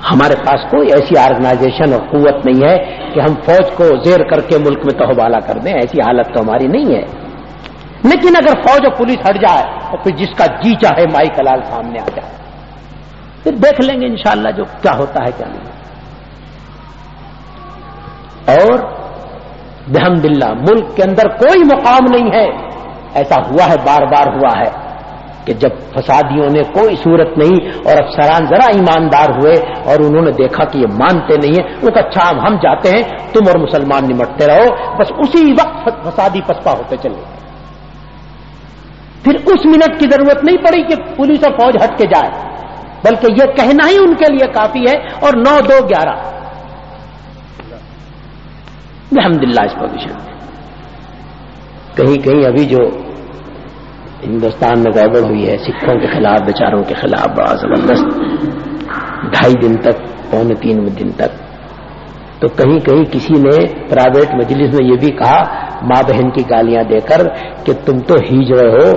ہمارے پاس کوئی ایسی آرگنائزیشن اور قوت نہیں ہے کہ ہم فوج کو زیر کر کے ملک میں تہوبالا کر دیں. ایسی حالت تو ہماری نہیں ہے. لیکن اگر فوج اور پولیس ہٹ جائے اور پھر جس کا جی چاہے مائی کلال سامنے آ جائے, پھر دیکھ لیں گے انشاءاللہ جو کیا ہوتا ہے کیا نہیں. اور بحمداللہ ملک کے اندر کوئی مقام نہیں ہے. ایسا ہوا ہے, بار بار ہوا ہے کہ جب فسادیوں نے کوئی صورت نہیں اور افسران ذرا ایماندار ہوئے اور انہوں نے دیکھا کہ یہ مانتے نہیں ہیں, وہ کہا اچھا ہم جاتے ہیں, تم اور مسلمان نمٹتے رہو. بس اسی وقت فسادی پسپا ہوتے چلے. پھر اس منٹ کی ضرورت نہیں پڑی کہ پولیس اور فوج ہٹ کے جائے, بلکہ یہ کہنا ہی ان کے لیے کافی ہے. اور 9-2-11 الحمدللہ اس پوزیشن میں. کہیں کہیں ابھی جو ہندوستان میں گڑبڑ ہوئی ہے سکھوں کے خلاف, بیچاروں کے خلاف بڑا زبردست, 2.5 دن تک, 2.25 دن تک, تو کہیں کہیں کسی نے پرائیویٹ مجلس میں یہ بھی کہا ماں بہن کی گالیاں دے کر کہ تم تو ہیج رہے ہو,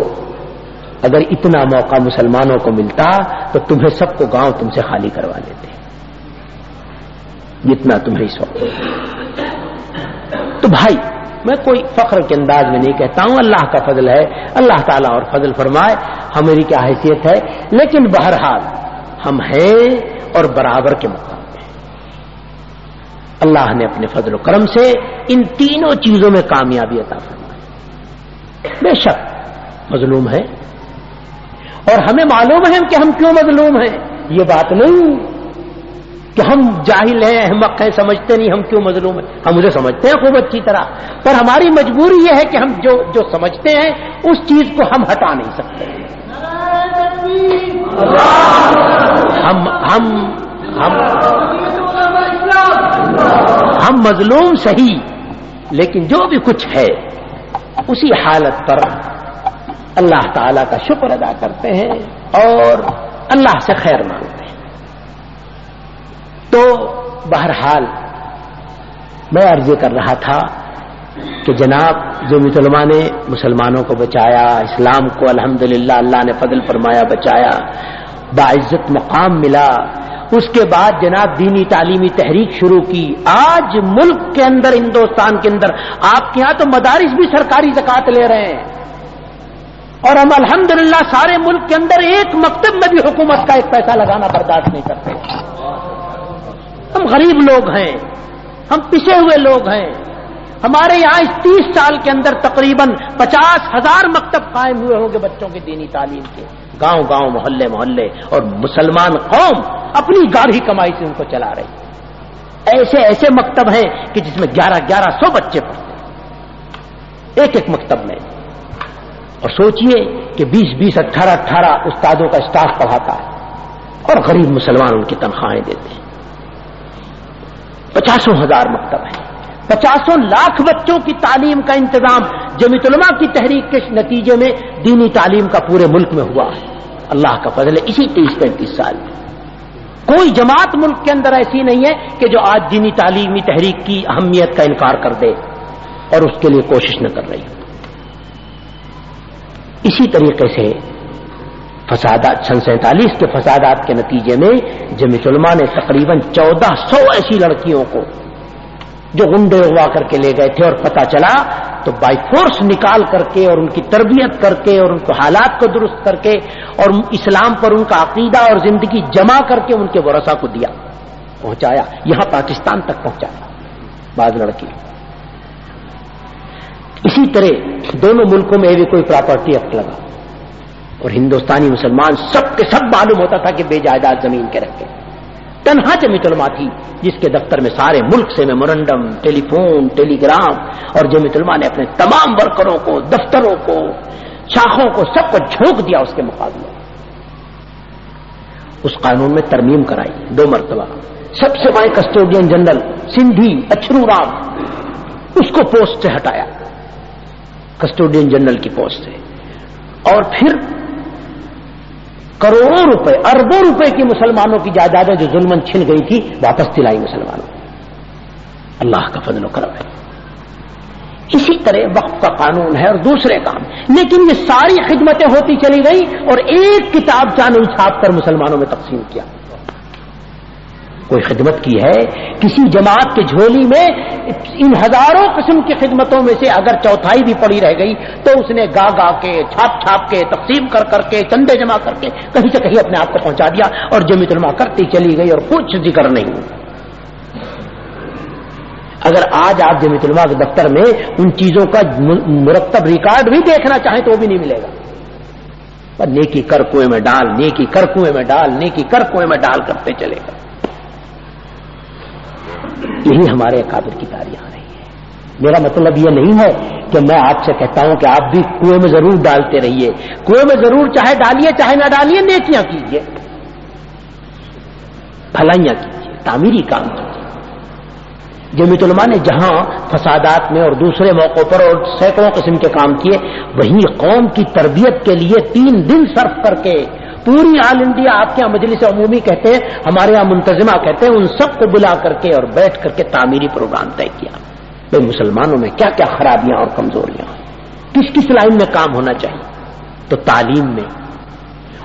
اگر اتنا موقع مسلمانوں کو ملتا تو تمہیں سب کو گاؤں تم سے خالی کروا لیتے جتنا تمہیں اس وقت. تو بھائی میں کوئی فخر کے انداز میں نہیں کہتا ہوں, اللہ کا فضل ہے, اللہ تعالیٰ اور فضل فرمائے, ہماری کیا حیثیت ہے. لیکن بہرحال ہم ہیں اور برابر کے مقام میں. اللہ نے اپنے فضل و کرم سے ان تینوں چیزوں میں کامیابی عطا فرمائی. بے شک مظلوم ہے اور ہمیں معلوم ہے کہ ہم کیوں مظلوم ہیں. یہ بات نہیں کہ ہم جاہل ہیں, احمق ہیں, سمجھتے نہیں ہم کیوں مظلوم ہیں. ہم اسے سمجھتے ہیں خوب اچھی طرح, پر ہماری مجبوری یہ ہے کہ ہم جو سمجھتے ہیں اس چیز کو ہم ہٹا نہیں سکتے. ہم مظلوم صحیح, لیکن جو بھی کچھ ہے اسی حالت پر اللہ تعالی کا شکر ادا کرتے ہیں اور اللہ سے خیر مانگتے ہیں. تو بہرحال میں عرض کر رہا تھا کہ جناب جمعیت علماء نے مسلمانوں کو بچایا, اسلام کو الحمدللہ اللہ نے فضل فرمایا بچایا, باعزت مقام ملا. اس کے بعد جناب دینی تعلیمی تحریک شروع کی. آج ملک کے اندر, ہندوستان کے اندر, آپ کے ہاں تو مدارس بھی سرکاری زکوٰۃ لے رہے ہیں, اور ہم الحمدللہ سارے ملک کے اندر ایک مکتب میں بھی حکومت کا 1 پیسہ لگانا برداشت نہیں کرتے. ہم غریب لوگ ہیں, ہم پسے ہوئے لوگ ہیں. ہمارے یہاں اس 30 سال کے اندر تقریباً 50,000 مکتب قائم ہوئے ہوں گے بچوں کی دینی تعلیم کے, گاؤں گاؤں, محلے محلے, اور مسلمان قوم اپنی گاڑھی کمائی سے ان کو چلا رہی. ایسے ایسے مکتب ہیں کہ جس میں 1100 بچے پڑھتے ہیں ایک مکتب میں. اور سوچئے کہ 20 18 استادوں کا اسٹاف پڑھاتا ہے, اور غریب مسلمان ان کی تنخواہیں دیتے ہیں. 50,000 مکتب ہیں, 50 لاکھ بچوں کی تعلیم کا انتظام جمعیت علماء کی تحریک کے نتیجے میں دینی تعلیم کا پورے ملک میں ہوا ہے. اللہ کا فضل ہے. اسی 30-35 سال میں کوئی جماعت ملک کے اندر ایسی نہیں ہے کہ جو آج دینی تعلیمی تحریک کی اہمیت کا انکار کر دے اور اس کے لیے کوشش نہ کر رہی. اسی طریقے سے فسادات, 47 کے فسادات کے نتیجے میں جمعیت علماء نے تقریباً 1400 ایسی لڑکیوں کو جو غنڈے اغوا کر کے لے گئے تھے اور پتہ چلا تو بائی فورس نکال کر کے اور ان کی تربیت کر کے اور ان کو حالات کو درست کر کے اور اسلام پر ان کا عقیدہ اور زندگی جمع کر کے ان کے ورثہ کو دیا, پہنچایا, یہاں پاکستان تک پہنچایا بعض لڑکی. اسی طرح دونوں ملکوں میں بھی کوئی پراپرٹی ایکٹ لگا اور ہندوستانی مسلمان سب کے سب معلوم ہوتا تھا کہ بے جائیداد زمین کے رکھے. تنہا جمعیت علماء تھی جس کے دفتر میں سارے ملک سے میمورنڈم, ٹیلی فون, ٹیلی گرام, اور جمعیت علماء نے اپنے تمام ورکروں کو, دفتروں کو, شاخوں کو, سب کو جھونک دیا اس کے مقابلے. اس قانون میں ترمیم کرائی 2 مرتبہ. سب سے بڑے کسٹوڈین جنرل سندھی اچھرو رام, اس کو پوسٹ سے ہٹایا, کسٹوڈین جنرل کی پوسٹ سے. اور پھر کروڑوں روپے, اربوں روپے کی مسلمانوں کی جائیدادیں جو ظلمن چھن گئی تھی واپس دلائی مسلمانوں. اللہ کا فضل و کرم ہے. اسی طرح وقف کا قانون ہے اور دوسرے کام، لیکن یہ ساری خدمتیں ہوتی چلی گئی اور ایک کتاب چانو چھاپ کر مسلمانوں میں تقسیم کیا. کوئی خدمت کی ہے کسی جماعت کے جھولی میں ان ہزاروں قسم کی خدمتوں میں سے اگر چوتھائی بھی پڑی رہ گئی تو اس نے گا گا کے چھاپ چھاپ کے تقسیم کر کر کے چندے جمع کر کے کہیں سے کہیں اپنے آپ کو پہنچا دیا اور جمعیت علماء کرتی چلی گئی اور کچھ ذکر نہیں. اگر آج آپ جمعیت علماء کے دفتر میں ان چیزوں کا مرتب ریکارڈ بھی دیکھنا چاہیں تو وہ بھی نہیں ملے گا. پر نیکی کر کنویں میں ڈال، نیکی کر کنویں میں ڈال، نیکی کر کنویں میں ڈال کرتے چلے گا. یہی ہمارے اکابر کی تاریخ رہی ہے. میرا مطلب یہ نہیں ہے کہ میں آپ سے کہتا ہوں کہ آپ بھی کنویں میں ضرور ڈالتے رہیے، کنویں میں ضرور چاہے ڈالیے چاہے نہ ڈالیے، نیکیاں کیجیے، بھلائیاں کیجیے، تعمیری کام کیجیے. جمعیت علماء نے جہاں فسادات میں اور دوسرے موقعوں پر اور سینکڑوں قسم کے کام کیے، وہیں قوم کی تربیت کے لیے 3 دن صرف کر کے پوری آل انڈیا، آپ کے یہاں مجلس عمومی کہتے ہیں، ہمارے یہاں منتظمہ کہتے ہیں، ان سب کو بلا کر کے اور بیٹھ کر کے تعمیری پروگرام طے کیا. بھائی مسلمانوں میں کیا کیا خرابیاں اور کمزوریاں ہیں، کس کس لائن میں کام ہونا چاہیے. تو تعلیم میں،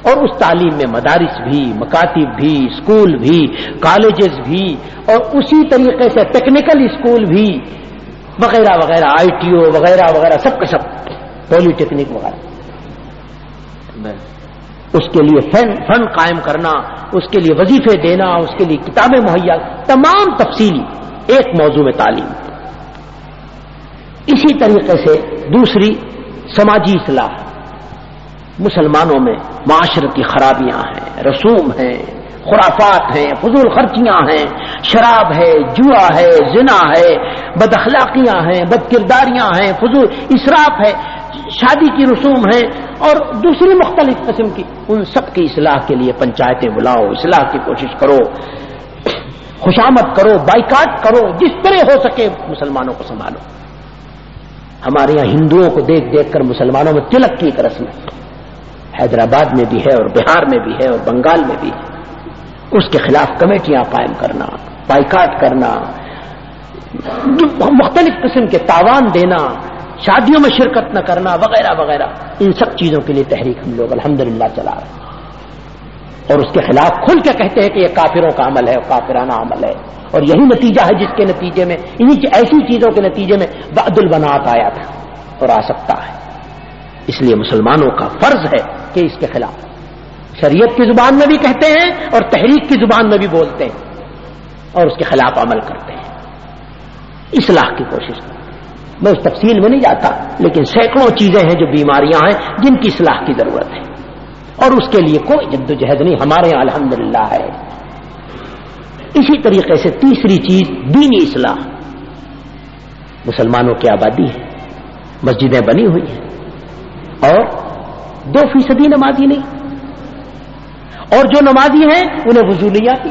اور اس تعلیم میں مدارس بھی، مکاتب بھی، اسکول بھی، کالجز بھی، اور اسی طریقے سے ٹیکنیکل اسکول بھی وغیرہ وغیرہ، آئی ٹی او وغیرہ وغیرہ، سب کے سب، پولی ٹیکنک وغیرہ. اس کے لیے فن قائم کرنا، اس کے لیے وظیفے دینا، اس کے لیے کتابیں مہیا، تمام تفصیلی ایک موضوع میں تعلیم. اسی طریقے سے دوسری سماجی اصلاح. مسلمانوں میں معاشرتی خرابیاں ہیں، رسوم ہیں، خرافات ہیں، فضول خرچیاں ہیں، شراب ہے، جوا ہے، زنا ہے، بد اخلاقیاں ہیں، بد کرداریاں ہیں، فضول اسراف ہے، شادی کی رسوم ہیں اور دوسری مختلف قسم کی. ان سب کی اصلاح کے لیے پنچایتیں بلاؤ، اصلاح کی کوشش کرو، خوشامد کرو، بائیکاٹ کرو، جس طرح ہو سکے مسلمانوں کو سنبھالو. ہمارے یہاں ہندوؤں کو دیکھ دیکھ کر مسلمانوں میں تلک کی ایک رسم ہے، حیدرآباد میں بھی ہے اور بہار میں بھی ہے اور بنگال میں بھی ہے. اس کے خلاف کمیٹیاں قائم کرنا، بائیکاٹ کرنا، مختلف قسم کے تاوان دینا، شادیوں میں شرکت نہ کرنا وغیرہ وغیرہ، ان سب چیزوں کے لیے تحریک ہم لوگ الحمدللہ چلا رہے ہیں. اور اس کے خلاف کھل کے کہتے ہیں کہ یہ کافروں کا عمل ہے، کافرانہ عمل ہے. اور یہی نتیجہ ہے جس کے نتیجے میں انہی ایسی چیزوں کے نتیجے میں بعد البنات آیا تھا اور آ سکتا ہے. اس لیے مسلمانوں کا فرض ہے کہ اس کے خلاف شریعت کی زبان میں بھی کہتے ہیں اور تحریک کی زبان میں بھی بولتے ہیں اور اس کے خلاف عمل کرتے ہیں، اصلاح کی کوشش کرتے ہیں. میں اس تفصیل میں نہیں جاتا، لیکن سینکڑوں چیزیں ہیں جو بیماریاں ہیں جن کی اصلاح کی ضرورت ہے اور اس کے لیے کوئی جدوجہد نہیں ہمارے یہاں الحمدللہ ہے. اسی طریقے سے تیسری چیز دینی اصلاح. مسلمانوں کی آبادی ہے، مسجدیں بنی ہوئی ہیں اور 2% نمازی نہیں، اور جو نمازی ہیں انہیں وضو نہیں آتی،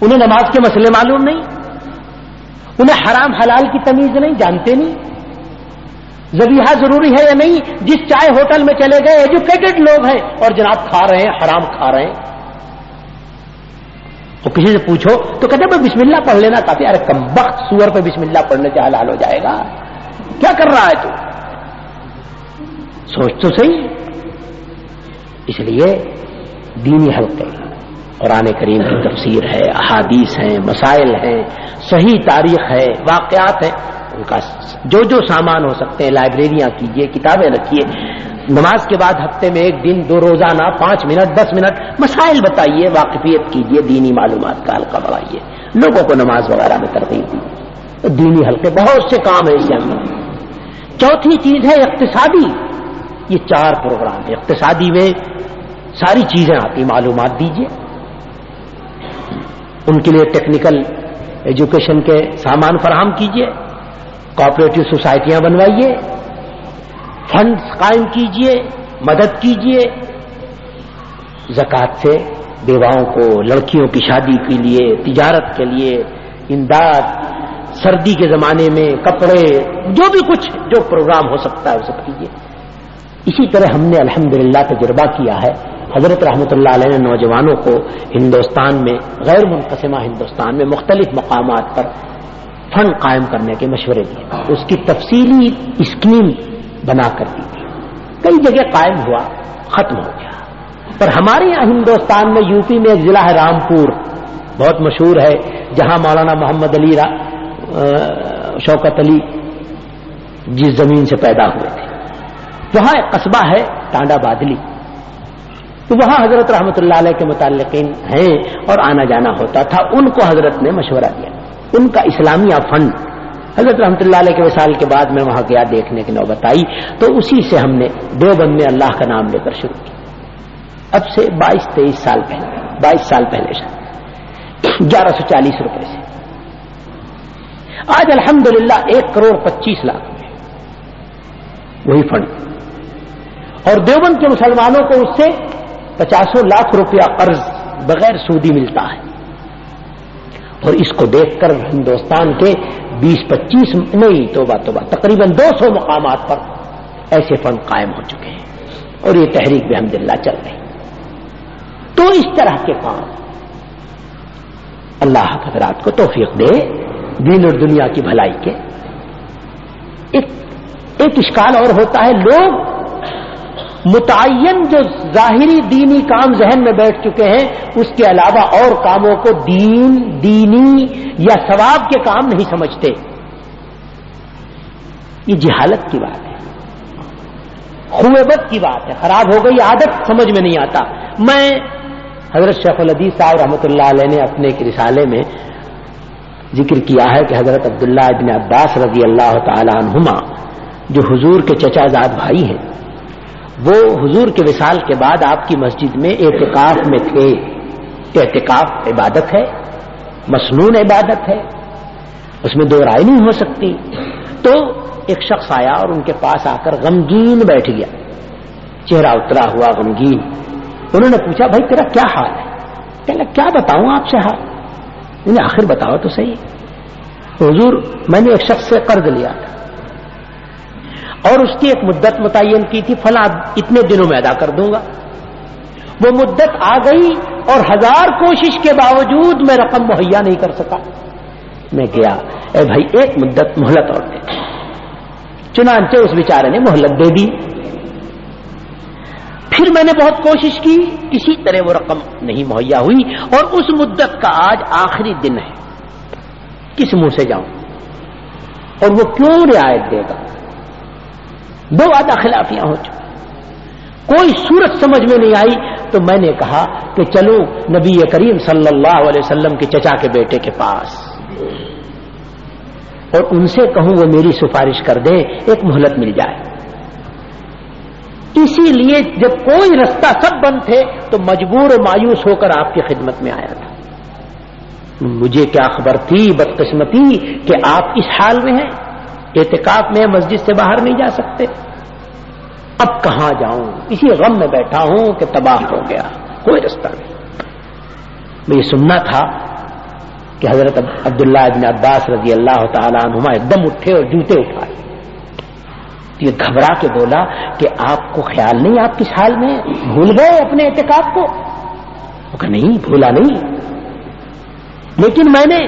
انہیں نماز کے مسئلے معلوم نہیں، انہیں حرام حلال کی تمیز نہیں، جانتے نہیں، ذبیحہ ضروری ہے یا نہیں. جس چائے ہوٹل میں چلے گئے ایجوکیٹڈ لوگ ہیں اور جناب کھا رہے ہیں، حرام کھا رہے ہیں. تو کسی سے پوچھو تو کہتے ہیں بسم اللہ پڑھ لینا کافی. ارے کمبخت، سور پہ بسم اللہ پڑھنے سے حلال ہو جائے گا؟ کیا کر رہا ہے تو؟ سوچ تو صحیح. اس لیے دینی حلقے، قرآن کریم کی تفسیر ہے، احادیث ہیں، مسائل ہیں، صحیح تاریخ ہے، واقعات ہیں، ان کا جو جو سامان ہو سکتے ہیں لائبریریاں کیجیے، کتابیں رکھیے. نماز کے بعد ہفتے میں 1 دن 2 روزانہ 5 منٹ 10 منٹ مسائل بتائیے، واقفیت کیجیے، دینی معلومات کا حلقہ بڑھائیے، لوگوں کو نماز وغیرہ میں ترغیب دیجیے. دینی حلقے بہت سے کام ہیں اس میں. چوتھی چیز ہے اقتصادی. یہ 4 پروگرام ہیں. اقتصادی میں ساری چیزیں آتی، معلومات دیجیے، ان کے لیے ٹیکنیکل ایجوکیشن کے سامان فراہم کیجیے، کوآپریٹو سوسائٹیاں بنوائیے، فنڈز قائم کیجیے، مدد کیجیے. زکوٰۃ سے بیواؤں کو، لڑکیوں کی شادی کے لیے، تجارت کے لیے امداد، سردی کے زمانے میں کپڑے، جو بھی کچھ جو پروگرام ہو سکتا ہے وہ سب کیجیے. اسی طرح ہم نے الحمدللہ تجربہ کیا ہے. حضرت رحمۃ اللہ علیہ نے نوجوانوں کو ہندوستان میں، غیر منقسمہ ہندوستان میں مختلف مقامات پر فنڈ قائم کرنے کے مشورے دیے، اس کی تفصیلی اسکیم بنا کر دی تھی، کئی جگہ قائم ہوا، ختم ہو گیا۔ پر ہمارے یہاں ہندوستان میں یوپی میں ایک ضلع ہے رامپور، بہت مشہور ہے، جہاں مولانا محمد علی شوکت علی جس زمین سے پیدا ہوئے تھے، وہاں ایک قصبہ ہے ٹانڈا بادلی، تو وہاں حضرت رحمت اللہ علیہ کے متعلقین ہیں اور آنا جانا ہوتا تھا۔ ان کو حضرت نے مشورہ دیا، ان کا اسلامیہ فنڈ حضرت رحمت اللہ علیہ کے وصال کے بعد میں وہاں گیا، دیکھنے کی نوبت آئی، تو اسی سے ہم نے دیوبند میں اللہ کا نام لے کر شروع کیا، اب سے 22-23 سال پہلے، 22 سال پہلے 1140 روپے سے آج الحمدللہ 1,25,00,000 وہی فنڈ، اور دیوبند کے مسلمانوں کو اس سے 50 لاکھ روپیہ قرض بغیر سودی ملتا ہے، اور اس کو دیکھ کر ہندوستان کے 20-25 نہیں توبہ تقریباً 200 مقامات پر ایسے فنڈ قائم ہو چکے ہیں، اور یہ تحریک بحمدللہ چل رہی۔ تو اس طرح کے کام اللہ حضرات کو توفیق دے دین اور دنیا کی بھلائی کے۔ ایک اشکال اور ہوتا ہے، لوگ متعین جو ظاہری دینی کام ذہن میں بیٹھ چکے ہیں، اس کے علاوہ اور کاموں کو دینی یا ثواب کے کام نہیں سمجھتے، یہ جہالت کی بات ہے، خوبت کی بات ہے، خراب ہو گئی عادت، سمجھ میں نہیں آتا۔ میں حضرت شیخ الحدیث صاحب رحمۃ اللہ علیہ نے اپنے ایک رسالے میں ذکر کیا ہے کہ حضرت عبداللہ ابن عباس رضی اللہ تعالی عنہما جو حضور کے چچا زاد بھائی ہیں، وہ حضور کے وصال کے بعد آپ کی مسجد میں اعتکاف میں تھے۔ اعتکاف عبادت ہے، مسنون عبادت ہے، اس میں دو رائے نہیں ہو سکتی۔ تو ایک شخص آیا اور ان کے پاس آ کر غمگین بیٹھ گیا، چہرہ اترا ہوا غمگین۔ انہوں نے پوچھا بھائی تیرا کیا حال ہے؟ کہنے لگا کیا بتاؤں آپ سے حال؟ انہیں آخر بتاؤ تو صحیح۔ حضور میں نے ایک شخص سے قرض لیا تھا اور اس کی ایک مدت متعین کی تھی، فلاں اتنے دنوں میں ادا کر دوں گا۔ وہ مدت آ گئی اور 1000 کوشش کے باوجود میں رقم مہیا نہیں کر سکا۔ میں گیا، اے بھائی ایک مدت مہلت اور دے۔ چنانچہ اس بیچارے نے مہلت دے دی۔ پھر میں نے بہت کوشش کی، کسی طرح وہ رقم نہیں مہیا ہوئی، اور اس مدت کا آج آخری دن ہے، کس منہ سے جاؤں؟ اور وہ کیوں رعایت دے گا؟ 2 وعدہ خلافیاں ہو چکی، کوئی صورت سمجھ میں نہیں آئی۔ تو میں نے کہا کہ چلو نبی کریم صلی اللہ علیہ وسلم کے چچا کے بیٹے کے پاس اور ان سے کہوں وہ میری سفارش کر دیں، ایک مہلت مل جائے۔ اسی لیے جب کوئی رستہ سب بند تھے تو مجبور و مایوس ہو کر آپ کی خدمت میں آیا تھا۔ مجھے کیا خبر تھی، بدقسمتی کہ آپ اس حال میں ہیں، اعتکاف میں مسجد سے باہر نہیں جا سکتے، اب کہاں جاؤں؟ اسی غم میں بیٹھا ہوں کہ تباہ ہو گیا، کوئی رستہ نہیں۔ میں یہ سننا تھا کہ حضرت عبداللہ ابن عباس رضی اللہ تعالی عنہما ایک دم اٹھے اور جوتے اٹھائے۔ یہ گھبرا کے بولا کہ آپ کو خیال نہیں آپ کس حال میں، بھول گئے اپنے اعتکاف کو؟ وہ کہا نہیں بھولا نہیں، لیکن میں نے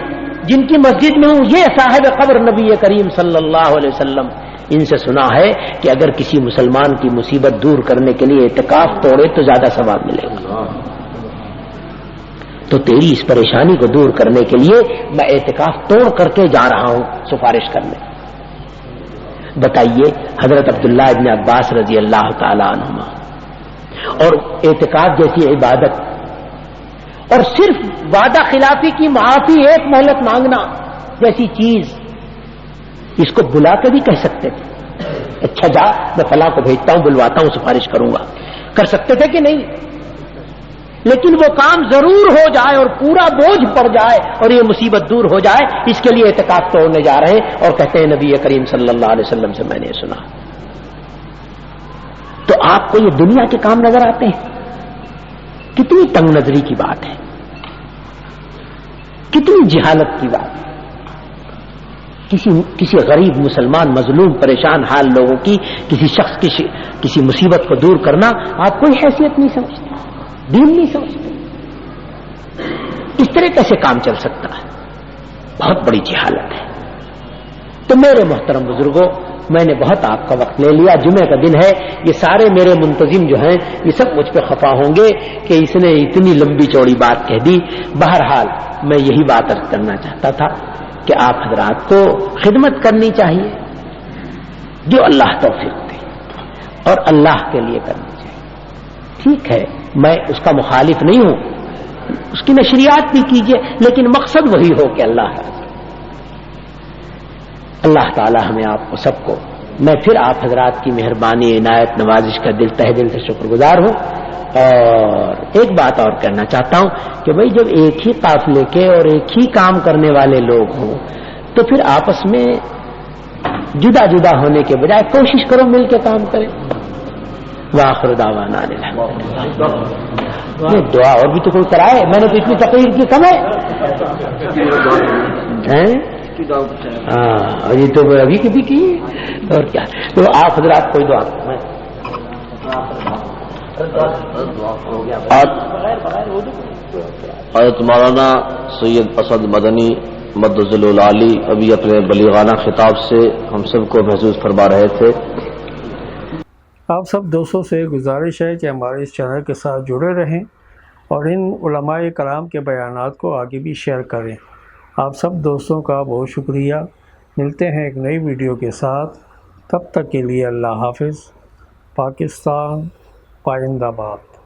جن کی مسجد میں ہوں یہ صاحب قبر نبی کریم صلی اللہ علیہ وسلم، ان سے سنا ہے کہ اگر کسی مسلمان کی مصیبت دور کرنے کے لیے اعتکاف توڑے تو زیادہ ثواب ملے گا، تو تیری اس پریشانی کو دور کرنے کے لیے میں اعتکاف توڑ کر کے جا رہا ہوں سفارش کرنے۔ بتائیے حضرت عبداللہ ابن عباس رضی اللہ تعالی عنہما، اور اعتکاف جیسی عبادت اور صرف وعدہ خلافی کی معافی، ایک مہلت مانگنا جیسی چیز، اس کو بلا کے بھی کہہ سکتے تھے، اچھا جا میں فلاں کو بھیجتا ہوں، بلواتا ہوں، سفارش کروں گا، کر سکتے تھے کہ نہیں؟ لیکن وہ کام ضرور ہو جائے اور پورا بوجھ پڑ جائے اور یہ مصیبت دور ہو جائے، اس کے لیے اعتکاف توڑنے جا رہے ہیں، اور کہتے ہیں نبی کریم صلی اللہ علیہ وسلم سے میں نے سنا۔ تو آپ کو یہ دنیا کے کام نظر آتے ہیں؟ کتنی تنگ نظری کی بات ہے، کتنی جہالت کی بات ہے۔ کسی غریب مسلمان مظلوم پریشان حال لوگوں کی، کسی شخص کی کسی مصیبت کو دور کرنا آپ کوئی حیثیت نہیں سمجھتے، دین نہیں سمجھتے، اس طرح کیسے کام چل سکتا ہے؟ بہت بڑی جہالت ہے۔ تو میرے محترم بزرگوں، میں نے بہت آپ کا وقت لے لیا، جمعہ کا دن ہے، یہ سارے میرے منتظم جو ہیں یہ سب مجھ پہ خفا ہوں گے کہ اس نے اتنی لمبی چوڑی بات کہہ دی۔ بہرحال میں یہی بات عرض کرنا چاہتا تھا کہ آپ حضرات کو خدمت کرنی چاہیے، جو اللہ توفیق دے، اور اللہ کے لیے کرنی چاہیے۔ ٹھیک ہے، میں اس کا مخالف نہیں ہوں، اس کی نشریات بھی کیجیے، لیکن مقصد وہی ہو کہ اللہ تعالی ہمیں آپ کو سب کو، میں پھر آپ حضرات کی مہربانی عنایت نوازش کا تہ دل سے شکر گزار ہوں۔ اور ایک بات اور کہنا چاہتا ہوں کہ بھئی جب ایک ہی قافلے کے اور ایک ہی کام کرنے والے لوگ ہوں تو پھر آپس میں جدا جدا ہونے کے بجائے کوشش کرو مل کے کام کریں۔ وآخر دعوانا یہ دعا اور بھی تو کوئی کرائے، میں نے تو اتنی تقریر کی، کم ہے؟ ہاں یہ تو ابھی کبھی کی، اور کیا؟ تو آپ حضرات کوئی دعا حضرت مولانا سید اسد مدنی مدظل العالی ابھی اپنے بلیغانہ خطاب سے ہم سب کو محظوظ فرما رہے تھے۔ آپ سب دوستوں سے گزارش ہے کہ ہمارے اس چینل کے ساتھ جڑے رہیں اور ان علماء کرام کے بیانات کو آگے بھی شیئر کریں۔ آپ سب دوستوں کا بہت شکریہ۔ ملتے ہیں ایک نئی ویڈیو کے ساتھ، تب تک کے لیے اللہ حافظ۔ پاکستان پائندہ باد۔